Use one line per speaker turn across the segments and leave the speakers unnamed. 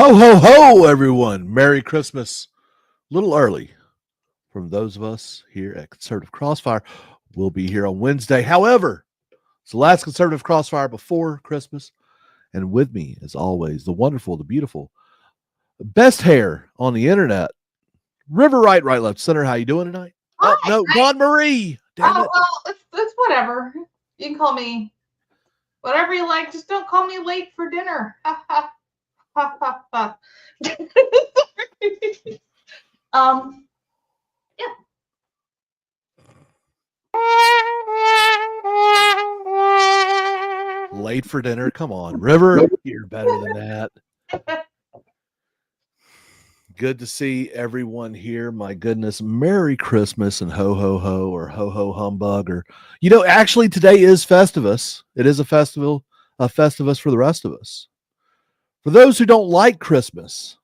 Ho, ho, ho, everyone. Merry Christmas. A little early from those of us here at Conservative Crossfire. We'll be here on Wednesday. However, it's the last Conservative Crossfire before Christmas. And with me, as always, the wonderful, the beautiful, the best hair on the internet, River Right, Left, Center. How you doing tonight?
Hi.
Oh, no, Dawn Marie. Damn it.
Well, it's whatever. You can call me whatever you like. Just don't call me late for dinner. Ha ha ha ha ha. Yeah.
Late for dinner. Come on, River. You're better than that. Good to see everyone here. My goodness. Merry Christmas and ho, ho, ho, or ho, ho, humbug. Or, actually, today is Festivus. It is a Festivus for the rest of us. For those who don't like Christmas,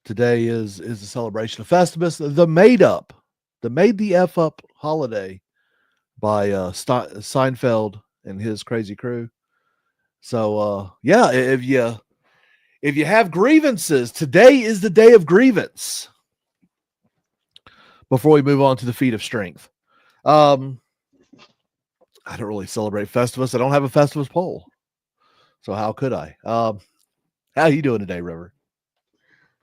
today is a celebration of Festivus, the Made the F Up holiday by Seinfeld and his crazy crew. So, if you have grievances, today is the day of grievance. Before we move on to the feat of strength. I don't really celebrate Festivus. I don't have a Festivus poll. So how could I? How are you doing today, River?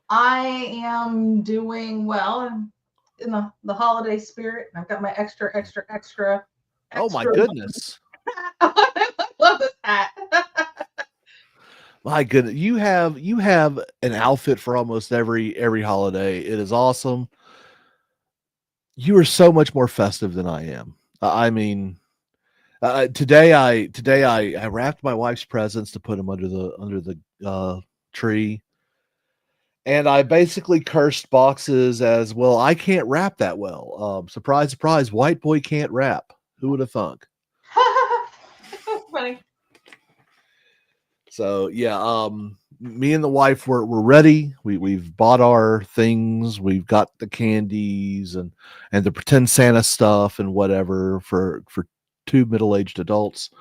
I am doing well in the holiday spirit. I've got my extra.
Oh my goodness.
I love this hat.
My goodness, you have an outfit for almost every holiday. It is awesome. You are so much more festive than I am. Today I wrapped my wife's presents to put them under the tree, and I basically cursed boxes as well. I can't rap that well. Surprise, surprise, white boy can't rap. Who would have thunk?
Funny.
So yeah, me and the wife we're ready. We've bought our things. We've got the candies and the pretend Santa stuff and whatever for two middle-aged adults.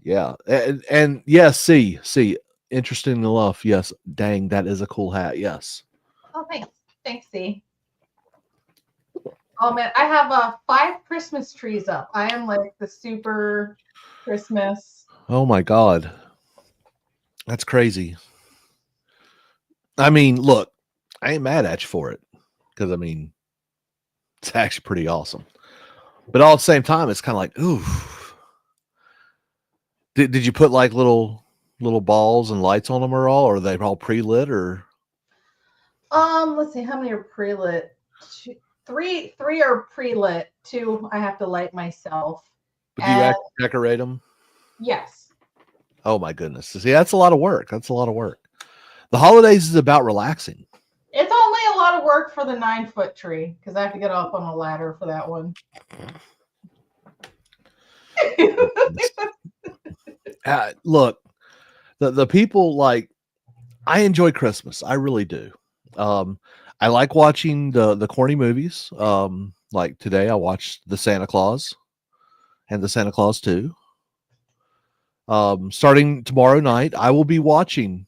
Yeah, and yes, see. Interesting enough, yes. Dang, that is a cool hat. Yes.
Oh, thanks, C. Oh man, I have 5 Christmas trees up. I am like the super Christmas.
Oh my God. That's crazy. I mean, look, I ain't mad at you for it because it's actually pretty awesome. But all at the same time, it's kind of like, ooh. Did you put like little balls and lights on them or all? Or are they all pre-lit or?
Let's see, how many are pre-lit? Three are pre-lit. 2 I have to light myself.
But do you actually decorate them?
Yes.
Oh my goodness. See, that's a lot of work. The holidays is about relaxing.
It's only a lot of work for the 9-foot tree because I have to get up on a ladder for that one.
Look, the people like, I enjoy Christmas. I really do. I like watching the corny movies. Like today I watched The Santa Claus and The Santa Claus 2. Starting tomorrow night, I will be watching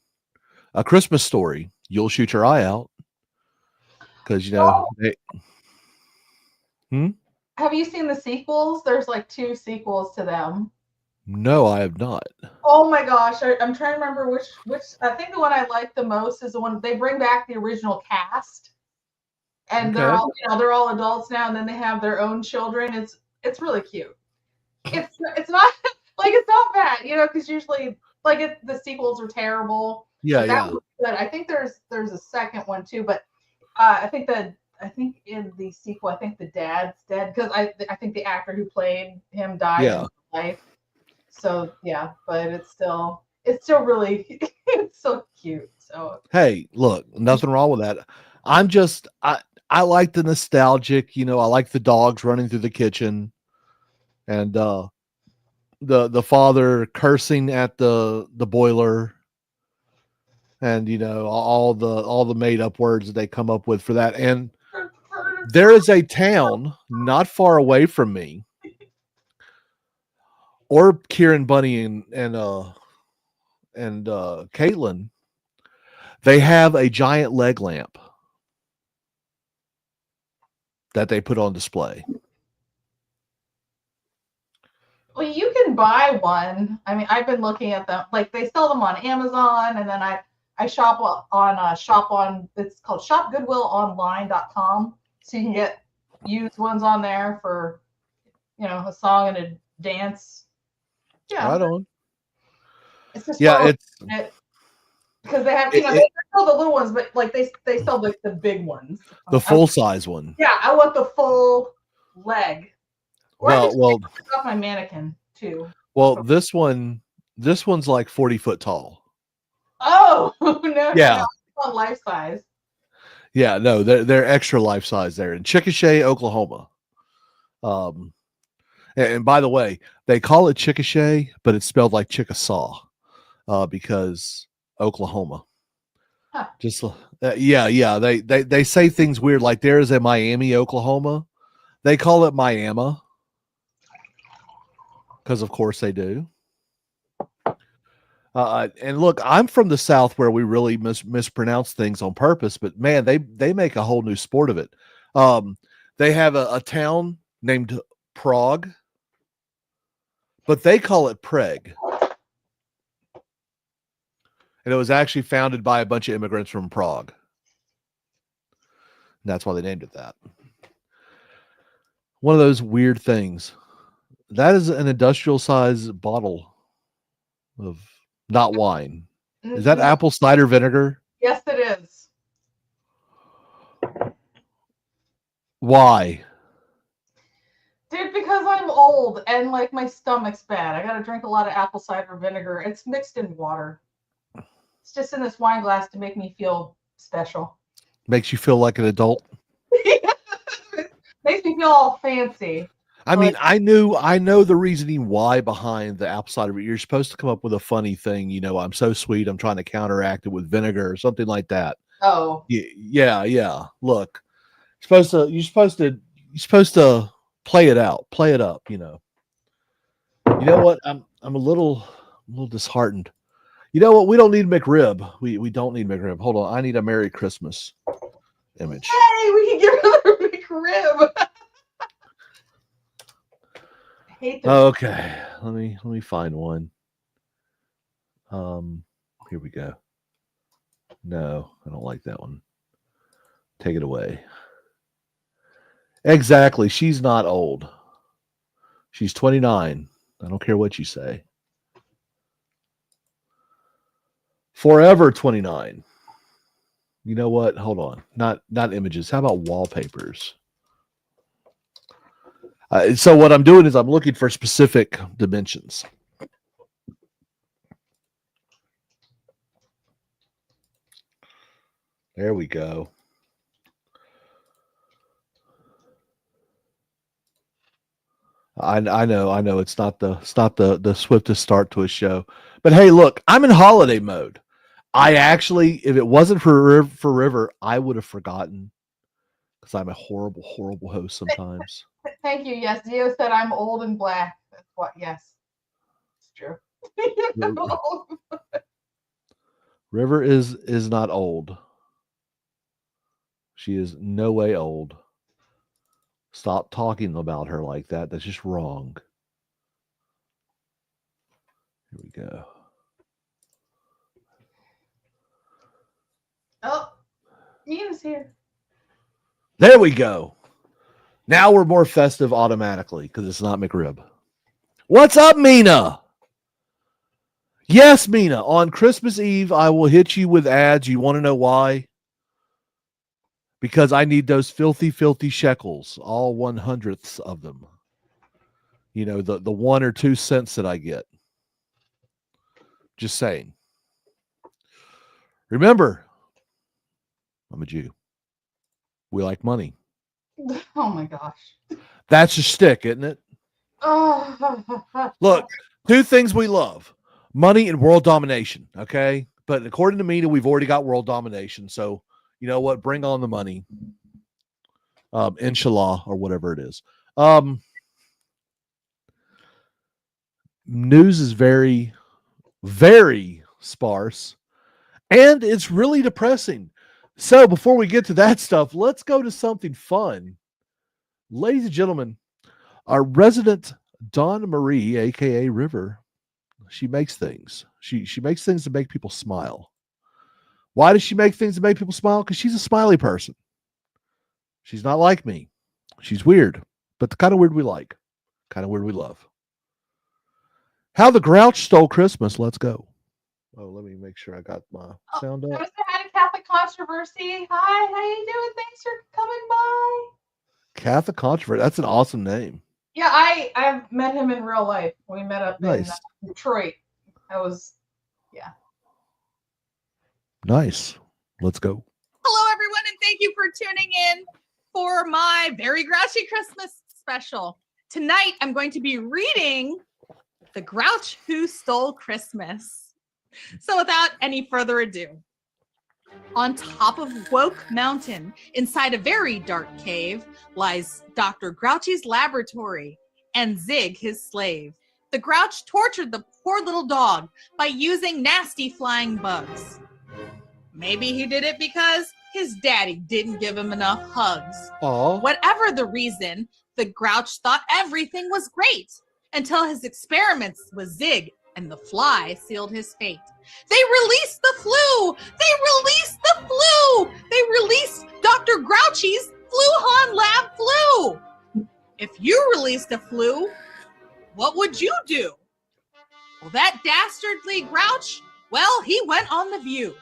A Christmas Story. You'll shoot your eye out because
Have you seen the sequels? There's like 2 sequels to them.
No, I have not.
Oh my gosh, I'm trying to remember which. I think the one I like the most is the one they bring back the original cast, and they're all adults now, and then they have their own children. It's really cute. It's not it's not bad, because usually the sequels are terrible.
Yeah,
that was good. I think there's a second one too, but I think in the sequel, I think the dad's dead because I think the actor who played him died in life. So yeah, but it's still really it's so cute. So
hey, look, nothing wrong with that. I like the nostalgic, I like the dogs running through the kitchen and the father cursing at the boiler and all the made up words that they come up with for that. And there is a town not far away from me, or Kieran, Bunny, and and Caitlin, they have a giant leg lamp that they put on display.
Well, you can buy one. I mean, I've been looking at them. Like they sell them on Amazon, and then I shop on it's called shopgoodwillonline.com. So you can get used ones on there for a song and a dance. Yeah,
Right on.
it's just
Yeah,
fun.
it's
Because they have, they sell the little ones, but like they sell like the big ones.
the full size one.
Yeah, I want the full leg. Or I can
Well,
take off my mannequin too.
well, this one's like 40 foot tall.
Oh no,
Yeah,
no, it's not life size.
yeah, no, they're extra life size there in Chickasha, Oklahoma. And by the way, they call it Chickasha, but it's spelled like Chickasaw, because Oklahoma.
Huh.
Just yeah. They say things weird. Like there is a Miami, Oklahoma. They call it Miami because, of course, they do. And look, I'm from the South where we really mispronounce things on purpose, but man, they make a whole new sport of it. They have a town named Prague, but they call it Prague. And it was actually founded by a bunch of immigrants from Prague. And that's why they named it that. One of those weird things. That is an industrial size bottle of not wine. Is that apple cider vinegar?
Yes, it is.
Why?
Dude, because I'm old and like my stomach's bad. I gotta drink a lot of apple cider vinegar. It's mixed in water. It's just in this wine glass to make me feel special.
Makes you feel like an adult?
Makes me feel all fancy.
I mean, I know the reasoning why behind the apple cider. You're supposed to come up with a funny thing. I'm so sweet. I'm trying to counteract it with vinegar or something like that.
Oh.
Yeah. Look, you're supposed to play it out, play it up. You know what? I'm a little disheartened. You know what? We don't need McRib. We don't need McRib. Hold on. I need a Merry Christmas image.
Hey, we can get another McRib. I hate them.
Okay. Let me find one. Here we go. No, I don't like that one. Take it away. Exactly. She's not old. She's 29. I don't care what you say. Forever 29. You know what? Hold on. Not images. How about wallpapers? So what I'm doing is I'm looking for specific dimensions. There we go. I know it's not the swiftest start to a show. But hey, look, I'm in holiday mode. I actually, if it wasn't for River, I would have forgotten because I'm a horrible host sometimes.
Thank you. Yes, Zio said I'm old and black. That's what. Yes, it's true.
River is not old. She is no way old. Stop talking about her like that. That's just wrong. Here we go.
Oh, Mina's here.
There we go. Now we're more festive automatically because it's not McRib. What's up, Mina? Yes, Mina. On Christmas Eve, I will hit you with ads. You want to know why? Because I need those filthy shekels, all 1/100ths of them. The 1 or 2 cents that I get. Just saying. Remember, I'm a Jew. We like money.
Oh my gosh.
That's a stick, isn't it? Look, 2 things we love: money and world domination. Okay, but according to Mina, we've already got world domination. So you know what? Bring on the money. Inshallah, or whatever it is. News is very, very sparse, and it's really depressing. So before we get to that stuff, let's go to something fun. Ladies and gentlemen, our resident Dawn Marie, aka River, she makes things. She makes things to make people smile. Why does she make things to make people smile? Because she's a smiley person. She's not like me. She's weird, but the kind of weird we like, kind of weird we love. How the Grouch Stole Christmas. Let's go. Oh, let me make sure I got my sound up.
I had a Catholic controversy. Hi, how you doing? Thanks for coming by.
Catholic controversy. That's an awesome name.
Yeah, I've met him in real life. We met up in Detroit.
Nice. Let's go.
Hello, everyone, and thank you for tuning in for my Very Grouchy Christmas special. Tonight, I'm going to be reading The Grouch Who Stole Christmas. So without any further ado, on top of Woke Mountain, inside a very dark cave, lies Dr. Grouchy's laboratory and Zig, his slave. The Grouch tortured the poor little dog by using nasty flying bugs. Maybe he did it because his daddy didn't give him enough hugs.
Aww.
Whatever the reason, the Grouch thought everything was great until his experiments with Zig and the fly sealed his fate. They released the flu! They released Dr. Grouchy's Fluhan Lab flu! If you released a flu, what would you do? Well, that dastardly Grouch, well, he went on The View.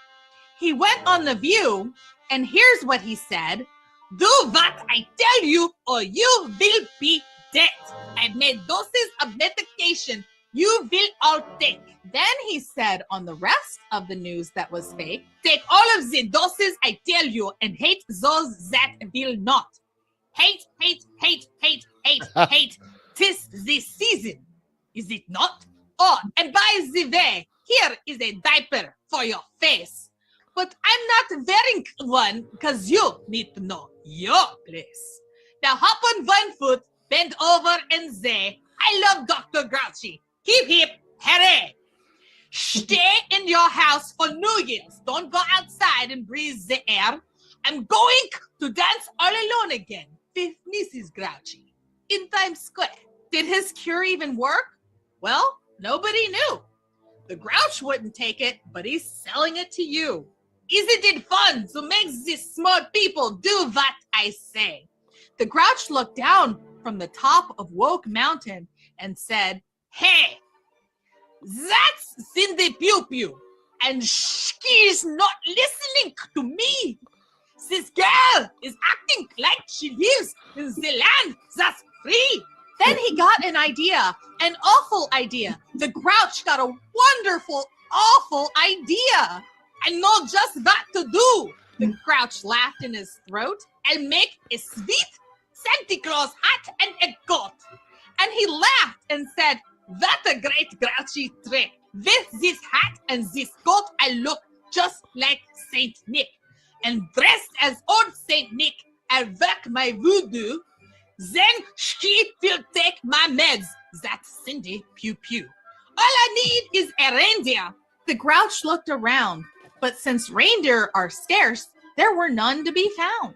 He went on The View, and here's what he said. Do what I tell you, or you will be dead. I've made doses of medication you will all take. Then he said on the rest of the news that was fake, take all of the doses I tell you and hate those that will not. Hate, hate, hate, hate, hate, hate. 'Tis this season, is it not? Oh, and by the way, here is a diaper for your face. But I'm not wearing one because you need to know your place. Now hop on one foot, bend over and say, I love Dr. Grouchy. Hip hip, hooray. Stay in your house for New Year's. Don't go outside and breathe the air. I'm going to dance all alone again with Mrs. Grouchy in Times Square. Did his cure even work? Well, nobody knew. The Grouch wouldn't take it, but he's selling it to you. Isn't it fun to make these smart people do what I say? The Grouch looked down from the top of Woke Mountain and said, hey, that's Cindy Pew Pew, and she's not listening to me. This girl is acting like she lives in the land that's free. Then he got an idea, an awful idea. The Grouch got a wonderful, awful idea. I know just what to do. The Grouch laughed in his throat. I'll make a sweet Santa Claus hat and a coat. And he laughed and said, what a great Grouchy trick. With this hat and this coat, I look just like Saint Nick. And dressed as old Saint Nick, I work my voodoo. Then she will take my meds. That's Cindy Pew Pew. All I need is a reindeer. The Grouch looked around, but since reindeer are scarce, there were none to be found.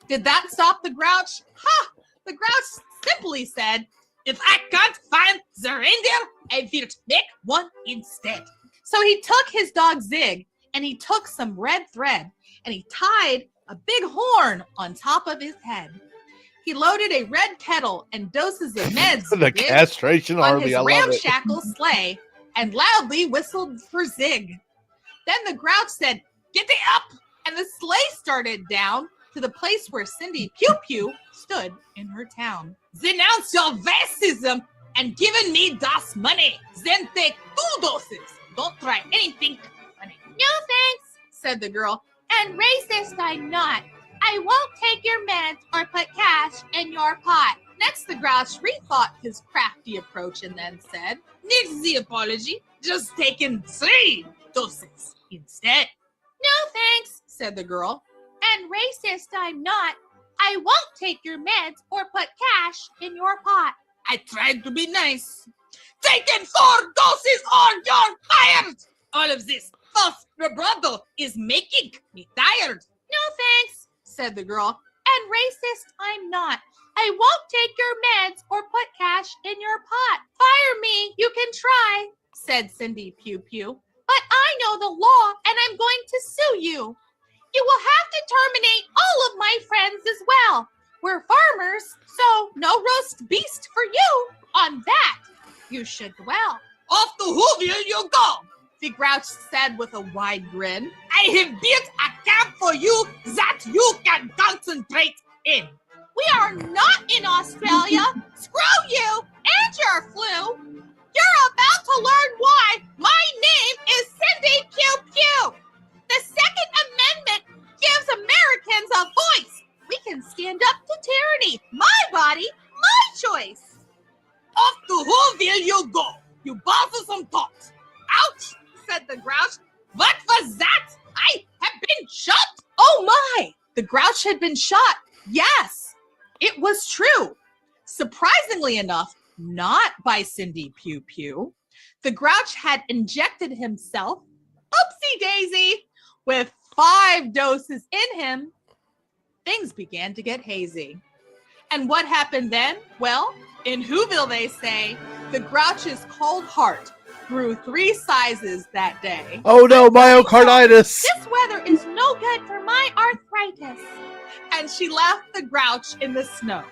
Did that stop the Grouch? Ha! The Grouch simply said, if I can't find the reindeer, I will make one instead. So he took his dog Zig, and he took some red thread, and he tied a big horn on top of his head. He loaded a red kettle and doses of meds
The castration
on
army,
his
I love it.
ramshackle sleigh and loudly whistled for Zig. Then the Grouch said, "Get up!" and the sleigh started down to the place where Cindy Pew Pew stood in her town. "Denounce your racism and giving me das money. Then take 2 doses. Don't try anything funny." "No thanks," said the girl. "And racist I'm not. I won't take your meds or put cash in your pot." Next, the Grouch rethought his crafty approach and then said, "Nix the apology, just taking 3 doses instead." "No thanks," said the girl. "And racist I'm not. I won't take your meds or put cash in your pot." "I tried to be nice." "Taking 4 doses or you're fired!" All of this false vibrato is making me tired. No thanks, said the girl. And racist I'm not. I won't take your meds or put cash in your pot. Fire me, you can try, said Cindy Pew Pew. But I know the law and I'm going to sue you. You will have to terminate all of my friends as well. We're farmers, so no roast beast for you. On that, you should dwell. Off the Whoville you go, the Grouch said with a wide grin. I have built a camp for you that you can concentrate in. We are not in Australia. Screw you and your flu. You're about to learn why my name is Cindy Pew Pew. The Second Amendment gives Americans a voice. We can stand up to tyranny. My body, my choice. Off to Whoville you go, you bothersome thought. Ouch, said the Grouch. What was that? I have been shot. Oh my, the Grouch had been shot. Yes, it was true. Surprisingly enough, not by Cindy Pew Pew. The Grouch had injected himself, oopsie daisy, with 5 doses in him. Things began to get hazy. And what happened then? Well, in Whoville they say, the Grouch's cold heart grew 3 sizes that day.
Oh no, myocarditis!
This weather is no good for my arthritis. And she left the Grouch in the snow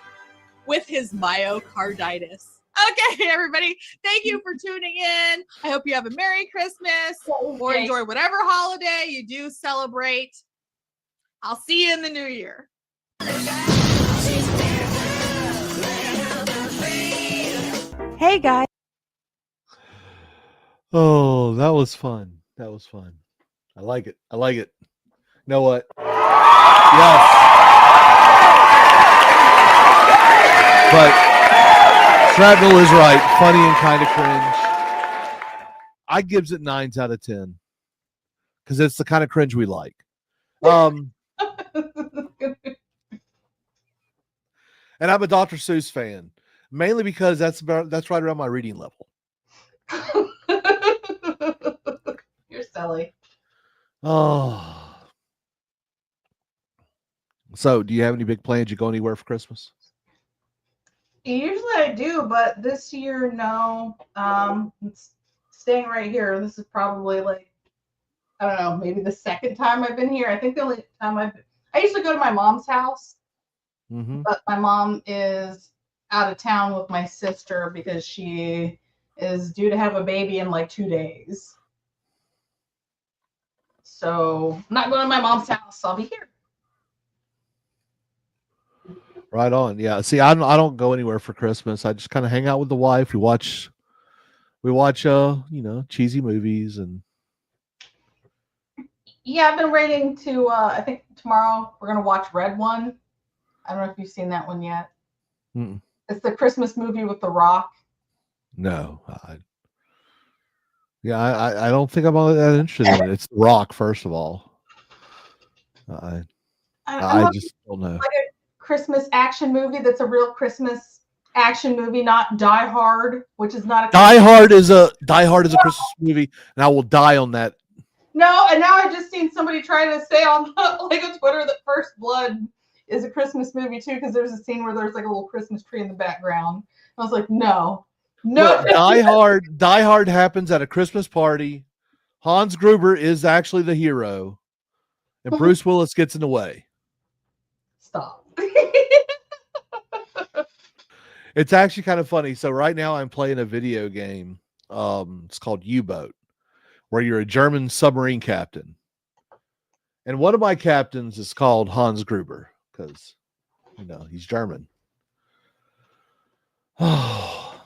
with his myocarditis. Okay, everybody, thank you for tuning in. I hope you have a Merry Christmas or enjoy whatever holiday you do celebrate. I'll see you in the new year.
Hey, guys.
Oh, that was fun. That was fun. I like it. I like it. You know what? Yes. But Shrapnel is right. Funny and kind of cringe. I gives it 9s out of 10 because it's the kind of cringe we like. And I'm a Dr. Seuss fan, mainly because that's right around my reading level.
You're silly.
Oh. So, do you have any big plans? You go anywhere for Christmas?
Usually I do, but this year, no. It's staying right here. This is probably like, I don't know, maybe the second time I've been here. I think the only time I usually go to my mom's house, but my mom is out of town with my sister because she is due to have a baby in like 2 days. So I'm not going to my mom's house. I'll be here.
Right on. Yeah. See, I don't go anywhere for Christmas. I just kind of hang out with the wife. We watch cheesy movies and.
Yeah, I've been waiting to. I think tomorrow we're gonna watch Red One. I don't know if you've seen that one yet.
Mm-mm.
It's the Christmas movie with The Rock.
No. I don't think I'm all that interested in it. It's The Rock, first of all. I just don't know.
Like a Christmas action movie that's a real Christmas action movie, not Die Hard, which is not a
Die Hard is a Christmas movie, and I will die on that.
No, and now I've just seen somebody try to say on Twitter that First Blood is a Christmas movie too, because there's a scene where there's like a little Christmas tree in the background. I was like, no.
Look, Die Hard happens at a Christmas party. Hans Gruber is actually the hero, and Bruce Willis gets in the way.
Stop.
It's actually kind of funny. So right now I'm playing a video game. It's called U-Boat, where you're a German submarine captain. And one of my captains is called Hans Gruber because, he's German. Oh,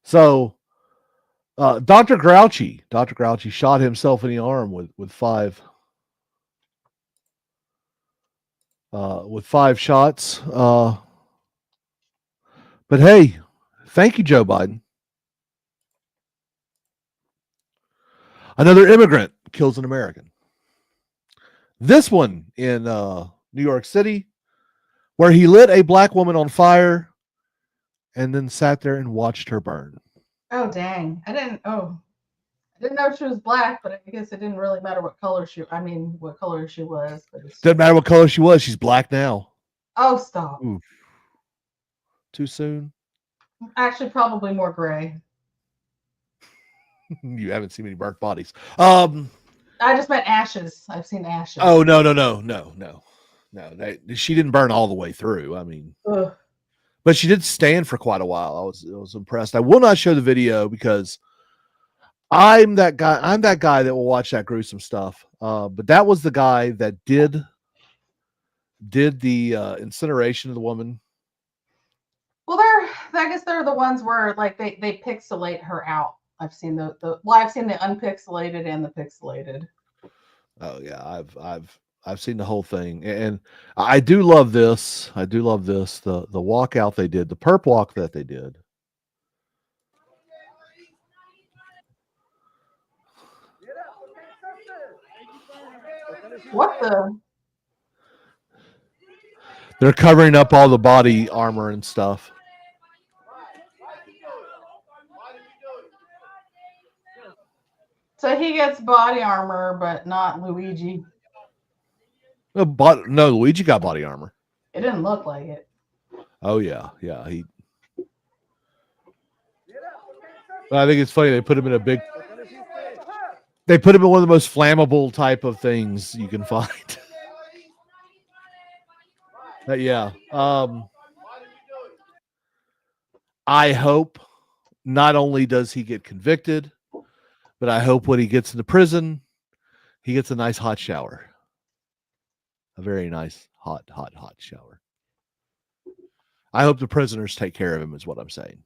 So, Dr. Grouchy shot himself in the arm with 5 shots. But hey, thank you, Joe Biden. Another immigrant kills an American. This one in New York City, where he lit a black woman on fire and then sat there and watched her burn.
Oh dang! I didn't. Oh, I didn't know she was black, but I guess it didn't really matter what color she. I mean, what color she was. But it's
Doesn't matter what color she was. She's black now.
oh, stop.
Ooh, too soon.
Actually, probably more gray.
You haven't seen many burnt bodies.
I just meant ashes. I've seen ashes.
Oh no. She didn't burn all the way through. I mean,
Ugh.
but she did stand for quite a while. I was impressed. I will not show the video because I'm that guy. I'm that guy that will watch that gruesome stuff. But that was the guy that did the incineration of the woman.
Well, I guess they're the ones where like they pixelate her out. I've seen I've seen the unpixelated and the pixelated.
Oh yeah, I've seen the whole thing, and I do love this. I do love this. The walkout they did, the perp walk that they did.
What the?
They're covering up all the body armor and stuff.
So he gets body armor, but not Luigi.
No, Luigi got body armor.
It didn't look like it.
Oh yeah. I think it's funny they put him in a big. They put him in one of the most flammable type of things you can find. Yeah. I hope not only does he get convicted, but I hope when he gets into prison, he gets a nice hot shower. A very nice hot shower. I hope the prisoners take care of him is what I'm saying.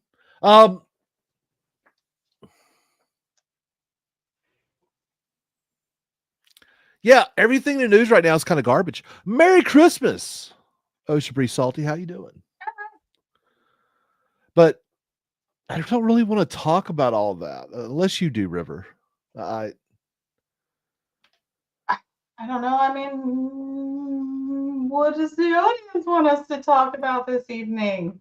Yeah, everything in the news right now is kind of garbage. Merry Christmas, Ocean Breeze Salty. How you doing? But I don't really want to talk about all that unless you do, River.
I don't know. I mean, what does the audience want us to talk about this evening?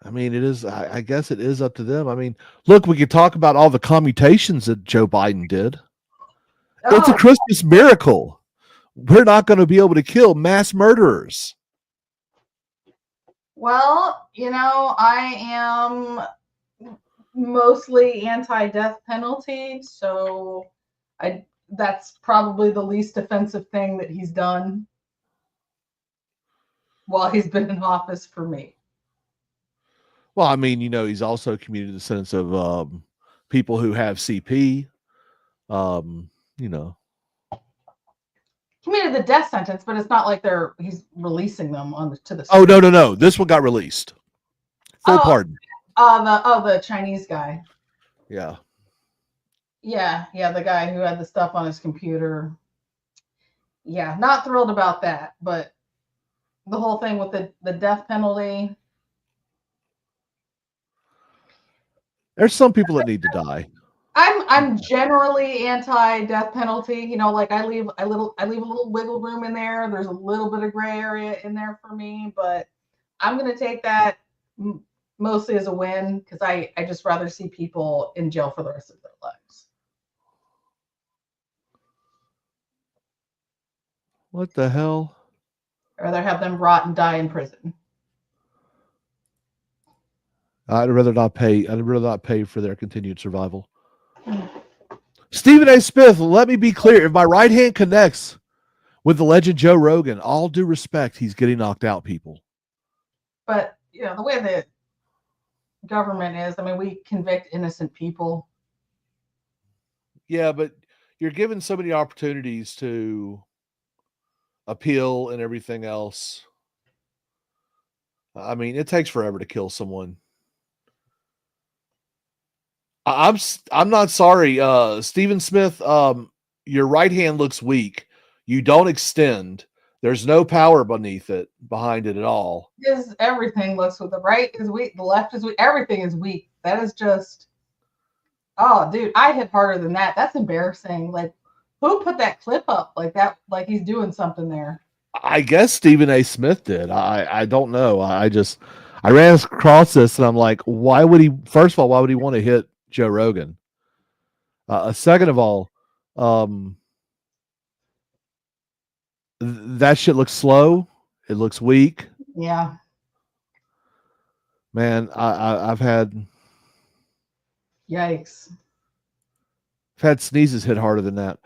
I mean, it is. I guess it is up to them. I mean, look, we could talk about all the commutations that Joe Biden did. Oh. It's a Christmas miracle. We're not going to be able to kill mass murderers.
Well, you know, I am mostly anti-death penalty, so that's probably the least offensive thing that he's done while he's been in office for me.
Well, I mean, you know, he's also commuted the sentence of people who have CP. You know,
commuted the death sentence, but it's not like he's releasing them to the.
Oh no! This one got released. Full pardon.
The Chinese guy.
Yeah.
Yeah, the guy who had the stuff on his computer. Yeah, not thrilled about that, but the whole thing with the death penalty.
There's some people that need to die.
I'm generally anti-death penalty. You know, like I leave a little wiggle room in there. There's a little bit of gray area in there for me, but I'm going to take that mostly as a win because I just rather see people in jail for the rest of their lives.
What the hell?
I'd rather have them rot and die in prison.
I'd rather not pay for their continued survival. Stephen A. Smith, let me be clear. If my right hand connects with the legend Joe Rogan, all due respect, he's getting knocked out, people.
But, you know, the way the government is, I mean, we convict innocent people.
Yeah, but you're given so many opportunities to appeal and everything else. I mean, it takes forever to kill someone. I'm not sorry, Stephen Smith. Your right hand looks weak. You don't extend. There's no power behind it at all.
Because everything looks with the right is weak, the left is weak, everything is weak. That is just, oh, dude, I hit harder than that. That's embarrassing. Like, who put that clip up like that? Like he's doing something there.
I guess Stephen A. Smith did. I don't know. I ran across this and I'm like, why would he? First of all, why would he want to hit Joe Rogan? Second of all, that shit looks slow. It looks weak.
Yeah.
Man, I've had
Yikes.
sneezes hit harder than that.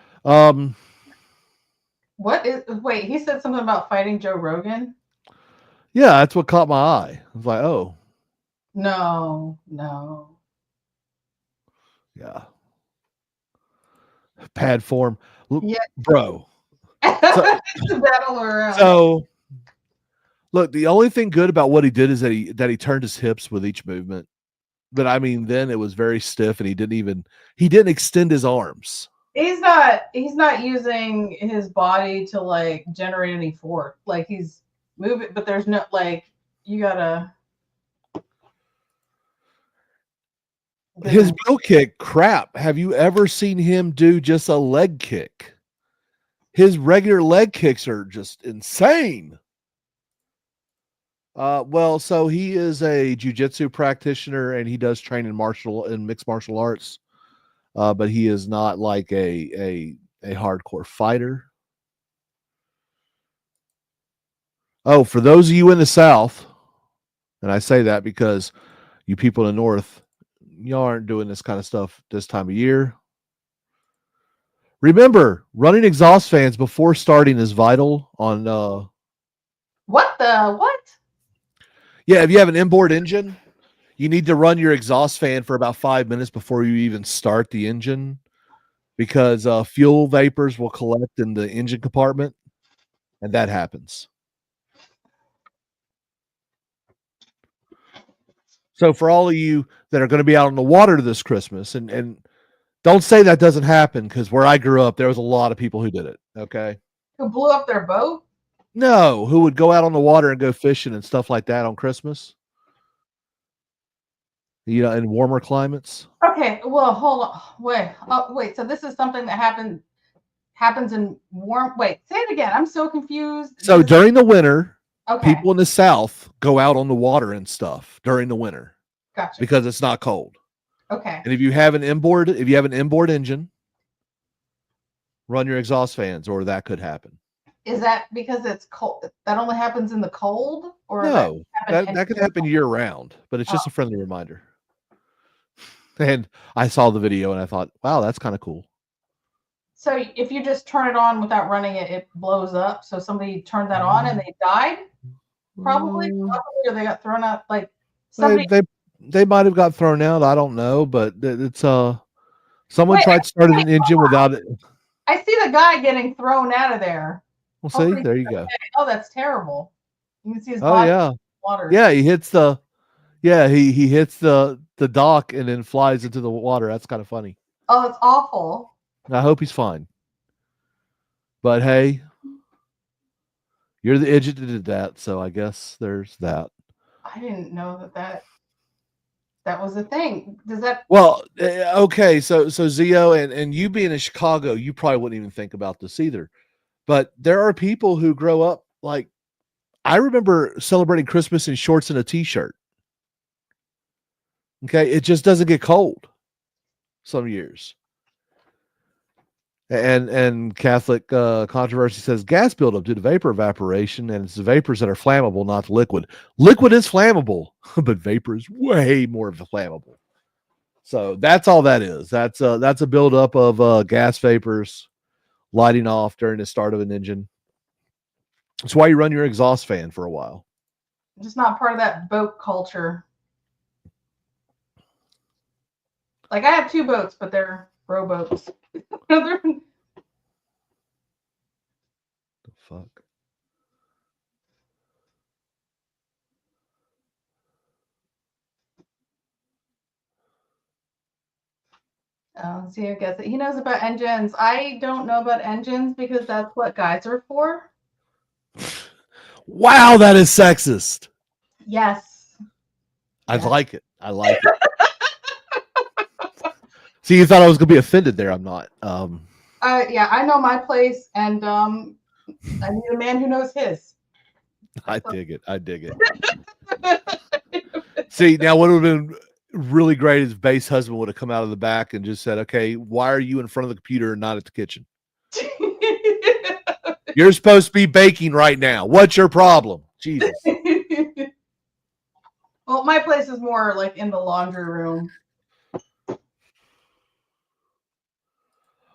Wait, he said something about fighting Joe Rogan?
Yeah, that's what caught my eye. I was like, oh.
No.
Yeah. Pad form.
Yeah.
Bro.
It's a battle around.
So look, the only thing good about what he did is that he turned his hips with each movement. But I mean, then it was very stiff and he didn't extend his arms.
He's not using his body to like generate any force. Like he's moving, but there's no like you gotta.
His middle kick, crap. Have you ever seen him do just a leg kick? His regular leg kicks are just insane. Well, so he is a jiu-jitsu practitioner and he does train in mixed martial arts. But he is not like a hardcore fighter. Oh, for those of you in the South, and I say that because you people in the North, y'all aren't doing this kind of stuff this time of year. Remember, running exhaust fans before starting is vital on
What?
Yeah, if you have an inboard engine, you need to run your exhaust fan for about 5 minutes before you even start the engine because fuel vapors will collect in the engine compartment, and that happens. So for all of you that are going to be out on the water this Christmas, and don't say that doesn't happen because where I grew up, there was a lot of people who did it, okay?
Who blew up their boat?
No, who would go out on the water and go fishing and stuff like that on Christmas? You know, in warmer climates.
Okay, well, hold on. Wait. So this is something that happens in warm. Wait, say it again. I'm so confused.
So during the winter,
okay,
people in the South go out on the water and stuff during the winter
gotcha.
because it's not cold.
Okay.
And if you have an inboard engine, run your exhaust fans, or that could happen.
Is that because it's cold? That only happens in the cold, or
No, that could happen year round, but it's just a friendly reminder. And I saw the video and I thought, wow, that's kind of cool.
So if you just turn it on without running it, it blows up. So somebody turned that on and they died, probably, or they got thrown out. Like somebody,
they might have got thrown out. I don't know, but it's someone tried starting an engine without it.
I see the guy getting thrown out of there.
Well, see, there you go.
Oh, that's terrible. You can see his body in the water.
Yeah, he hits he hits the dock and then flies into the water. That's kind of funny.
Oh, it's awful.
I hope he's fine. But hey, you're the idiot that did that, so I guess there's that.
I didn't know that was a thing. Does that?
Well, okay, so Zio and you being in Chicago, you probably wouldn't even think about this either. But there are people who grow up like I remember celebrating Christmas in shorts and a t-shirt. Okay, it just doesn't get cold some years. And Catholic controversy says gas buildup due to vapor evaporation, and it's the vapors that are flammable, not the liquid. Liquid is flammable, but vapor is way more flammable. So that's all that is. That's a buildup of gas vapors lighting off during the start of an engine. That's why you run your exhaust fan for a while.
I'm just not part of that boat culture. Like I have 2 boats, but they're rowboats.
The fuck?
Oh, see, I guess he knows about engines. I don't know about engines because that's what guys are for.
Wow, that is sexist.
Yes.
I like it. I like it. See, you thought I was going to be offended there. I'm not.
Yeah, I know my place, and I need a man who knows his.
I dig it. See, now what would have been really great is Bass husband would have come out of the back and just said, "Okay, why are you in front of the computer and not at the kitchen? You're supposed to be baking right now. What's your problem?" Jesus.
Well, my place is more like in the laundry room.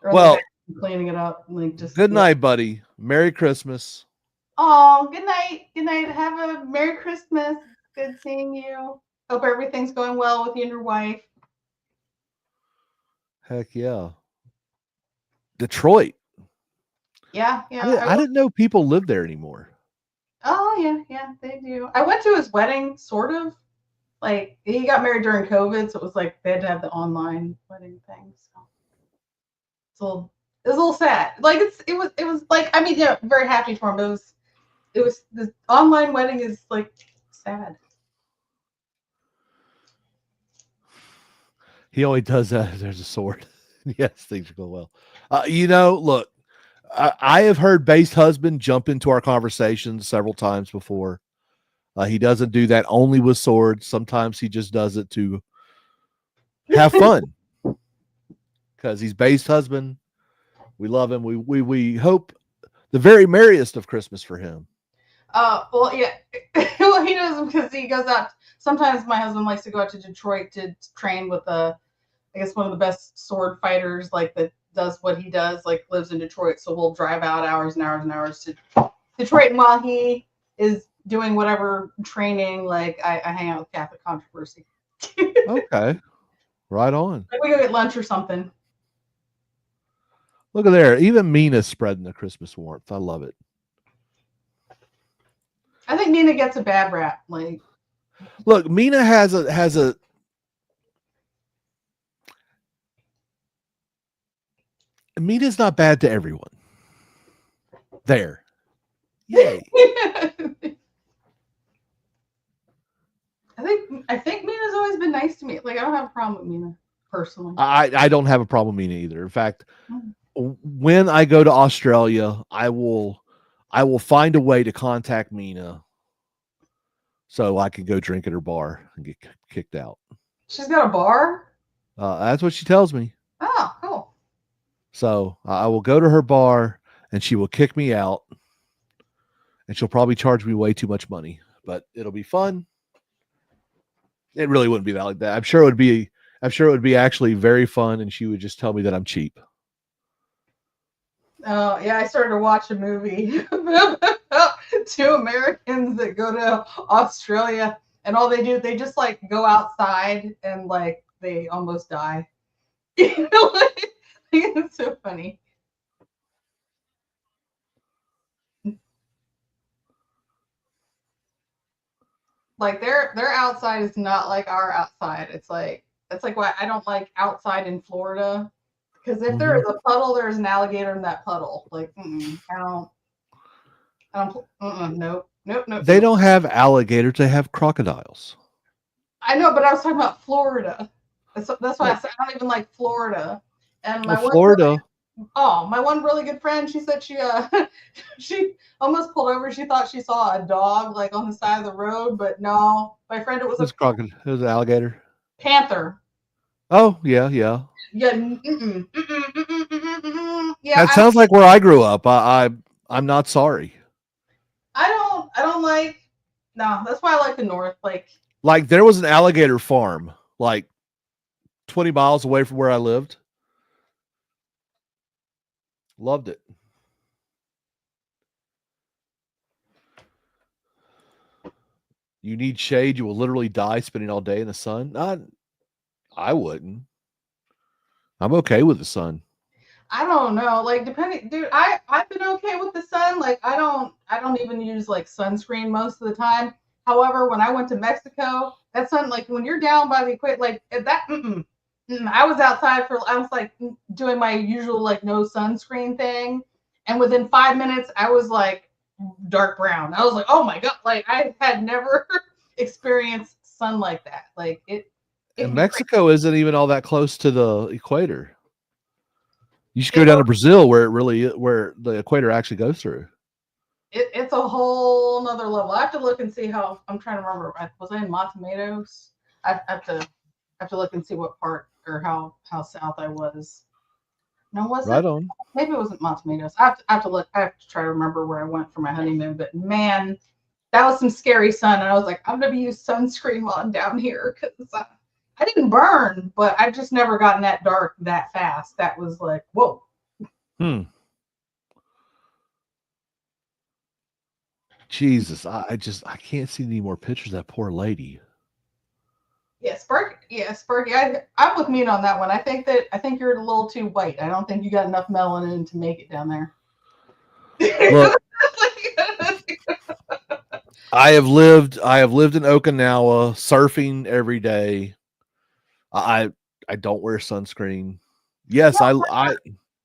Well,
cleaning it up, like just
good night, buddy. Merry Christmas.
Oh, good night. Good night. Have a Merry Christmas. Good seeing you. Hope everything's going well with you and your wife.
Heck yeah. Detroit.
Yeah.
I didn't know people lived there anymore.
Oh, yeah, they do. I went to his wedding, sort of. Like, he got married during COVID, so it was like they had to have the online wedding thing. So it was a little sad. Like it was like, I mean, yeah, very happy for him, but it was the online wedding is like sad.
He only does that if there's a sword. Yes, things are going well. Look, I have heard Bass husband jump into our conversations several times before. He doesn't do that only with swords. Sometimes he just does it to have fun because he's Bass husband. We love him. We hope the very merriest of Christmas for him.
Well, yeah. Well, he knows because he goes out. Sometimes my husband likes to go out to Detroit to train with I guess one of the best sword fighters, like that does what he does, like lives in Detroit. So we'll drive out hours and hours and hours to Detroit, and while he is doing whatever training, like I hang out with Catholic Controversy.
Okay, right on.
Like we go get lunch or something.
Look at there. Even Mina's spreading the Christmas warmth. I love it.
I think Nina gets a bad rap. Like,
look, Mina has a Mina's not bad to everyone. There. Yay.
I think Mina's always been nice to me. Like, I don't have a problem with Mina personally.
I don't have a problem with Mina either. In fact, when I go to Australia, I will find a way to contact Mina so I can go drink at her bar and get kicked out.
She's got a bar?
That's what she tells me.
Oh, cool.
So I will go to her bar and she will kick me out, and she'll probably charge me way too much money, but it'll be fun. It really wouldn't be that like that. I'm sure it would be actually very fun, and she would just tell me that I'm cheap.
Oh, yeah, I started to watch a movie about two Americans that go to Australia, and all they do, they just like go outside and like they almost die. You know, like, it's so funny. Like their outside is not like our outside. It's like that's like why I don't like outside in Florida. Because if there is a puddle, there's an alligator in that puddle. Like, I don't, nope.
They don't have alligators, they have crocodiles.
I know, but I was talking about Florida. That's why I said I don't even like Florida. And my
Florida.
my one really good friend, she said she almost pulled over. She thought she saw a dog like on the side of the road, but no, my friend, it was a
crocodile. It was an alligator.
Panther.
Oh yeah.
Yeah.
That sounds like where I grew up. I'm not sorry.
I don't like. No, that's why I like the North.
Like there was an alligator farm like 20 miles away from where I lived. Loved it. You need shade, you will literally die spending all day in the sun. I wouldn't. I'm okay with the sun.
I don't know. Like depending, dude, I've been okay with the sun. Like I don't even use like sunscreen most of the time. However, when I went to Mexico, that sun, like when you're down by the equator, like that, I was outside I was like doing my usual like no sunscreen thing, and within 5 minutes I was like dark brown. I was like, oh my god, like I had never experienced sun like that. Like it.
And Mexico isn't even all that close to the equator. You should go down to Brazil where the equator actually goes through.
it's a whole nother level. I have to look and see how. I'm trying to remember. Was I in Matamoros? I have to look and see what part or how south I was. No, was
Right
it?
on.
Maybe it wasn't Matamoros. I have to look. I have to try to remember where I went for my honeymoon. But man, that was some scary sun. And I was like, I'm gonna be using sunscreen while I'm down here because I didn't burn, but I've just never gotten that dark that fast. That was like, whoa.
Jesus, I can't see any more pictures of that poor lady.
Yeah, Sparky. I'm with Mean on that one. I think you're a little too white. I don't think you got enough melanin to make it down there.
Look, I have lived in Okinawa surfing every day. I don't wear sunscreen. Yes, I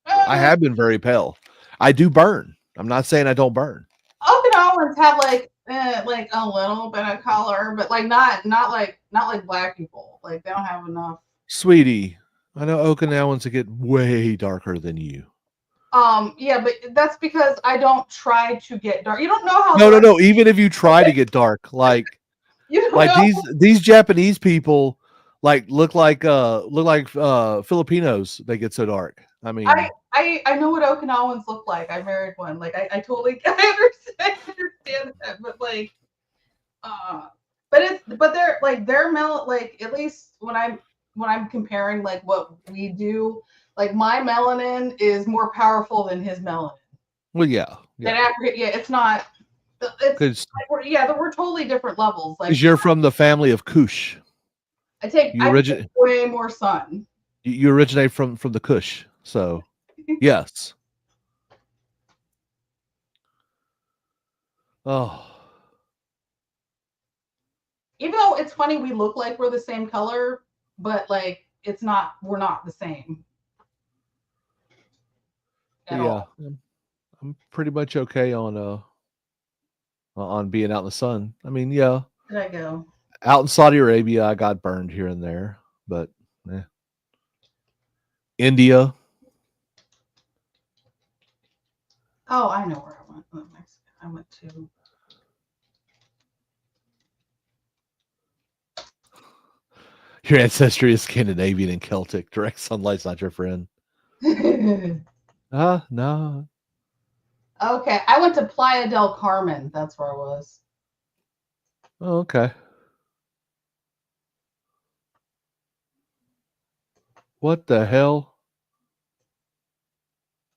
have been very pale. I do burn. I'm not saying I don't burn.
Okinawans have like a little bit of color, but like not like black people. Like they don't have enough.
Sweetie, I know Okinawans get way darker than you.
Yeah, but that's because I don't try to get dark. You don't know how.
No. Even if you try to get dark, like these Japanese people, like look like Filipinos. They get so dark. I mean,
I know what Okinawans look like. I married one. Like I totally understand that, but like, but they're like at least when I'm comparing like what we do, like my melanin is more powerful than his melanin.
well, yeah.
It's not. It's we're totally different levels. Like
because you're from the family of Kush.
I take way more sun.
You originate from the Kush, so yes. Oh.
Even though it's funny, we look like we're the same color, but like it's not. We're not the same. At all.
I'm pretty much okay on being out in the sun. I mean, yeah.
Did I go?
Out in Saudi Arabia, I got burned here and there, but India.
Oh, I know where I went. I went to.
Your ancestry is Scandinavian and Celtic. Direct sunlight's not your friend. No.
Okay, I went to Playa del Carmen. That's where I was.
Oh, okay. What the hell?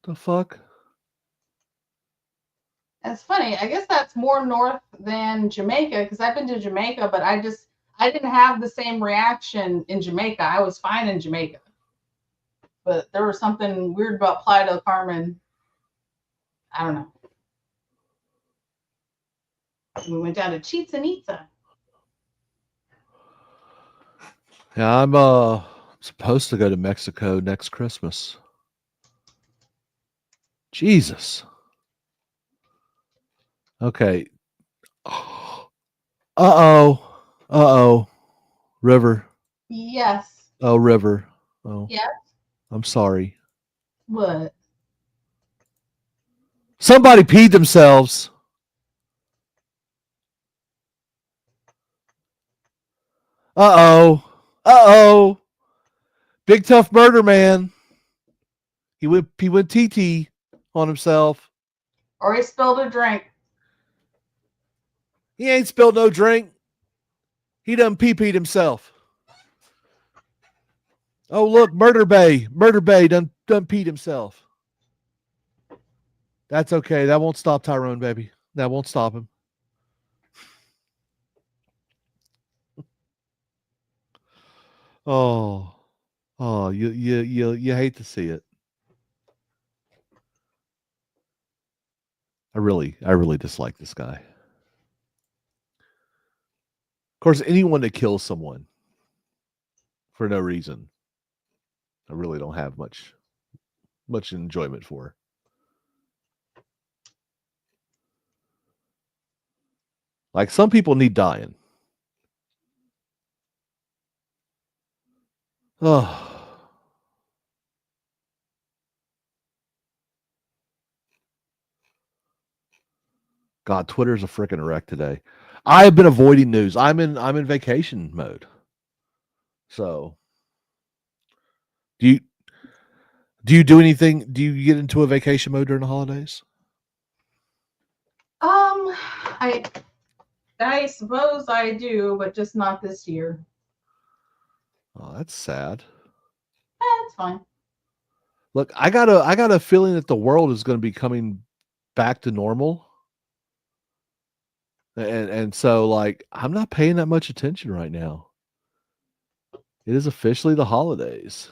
The fuck?
It's funny. I guess that's more north than Jamaica because I've been to Jamaica, but I didn't have the same reaction in Jamaica. I was fine in Jamaica, but there was something weird about Playa del Carmen. I don't know. We went down to Chichen Itza.
Yeah, I'm supposed to go to Mexico next Christmas. Jesus. Okay. Uh-oh. River.
Yes.
Oh, River. Oh.
Yes.
I'm sorry.
What?
Somebody peed themselves. Uh-oh. Big tough murder man. He went TT on himself.
Or he spilled a drink.
He ain't spilled no drink. He done pee-peed himself. Oh, look, Murder Bay done peed himself. That's okay. That won't stop Tyrone, baby. That won't stop him. Oh, you hate to see it. I really dislike this guy. Of course, anyone that kills someone for no reason, I really don't have much enjoyment for. Like some people need dying. Oh. God, Twitter's a freaking wreck today. I have been avoiding news. I'm in vacation mode. So, do you do anything? Do you get into a vacation mode during the holidays?
I suppose I do, but just not this year.
Oh, that's sad.
It's fine.
Look, I got a feeling that the world is going to be coming back to normal. And so like I'm not paying that much attention right now. It is officially the holidays.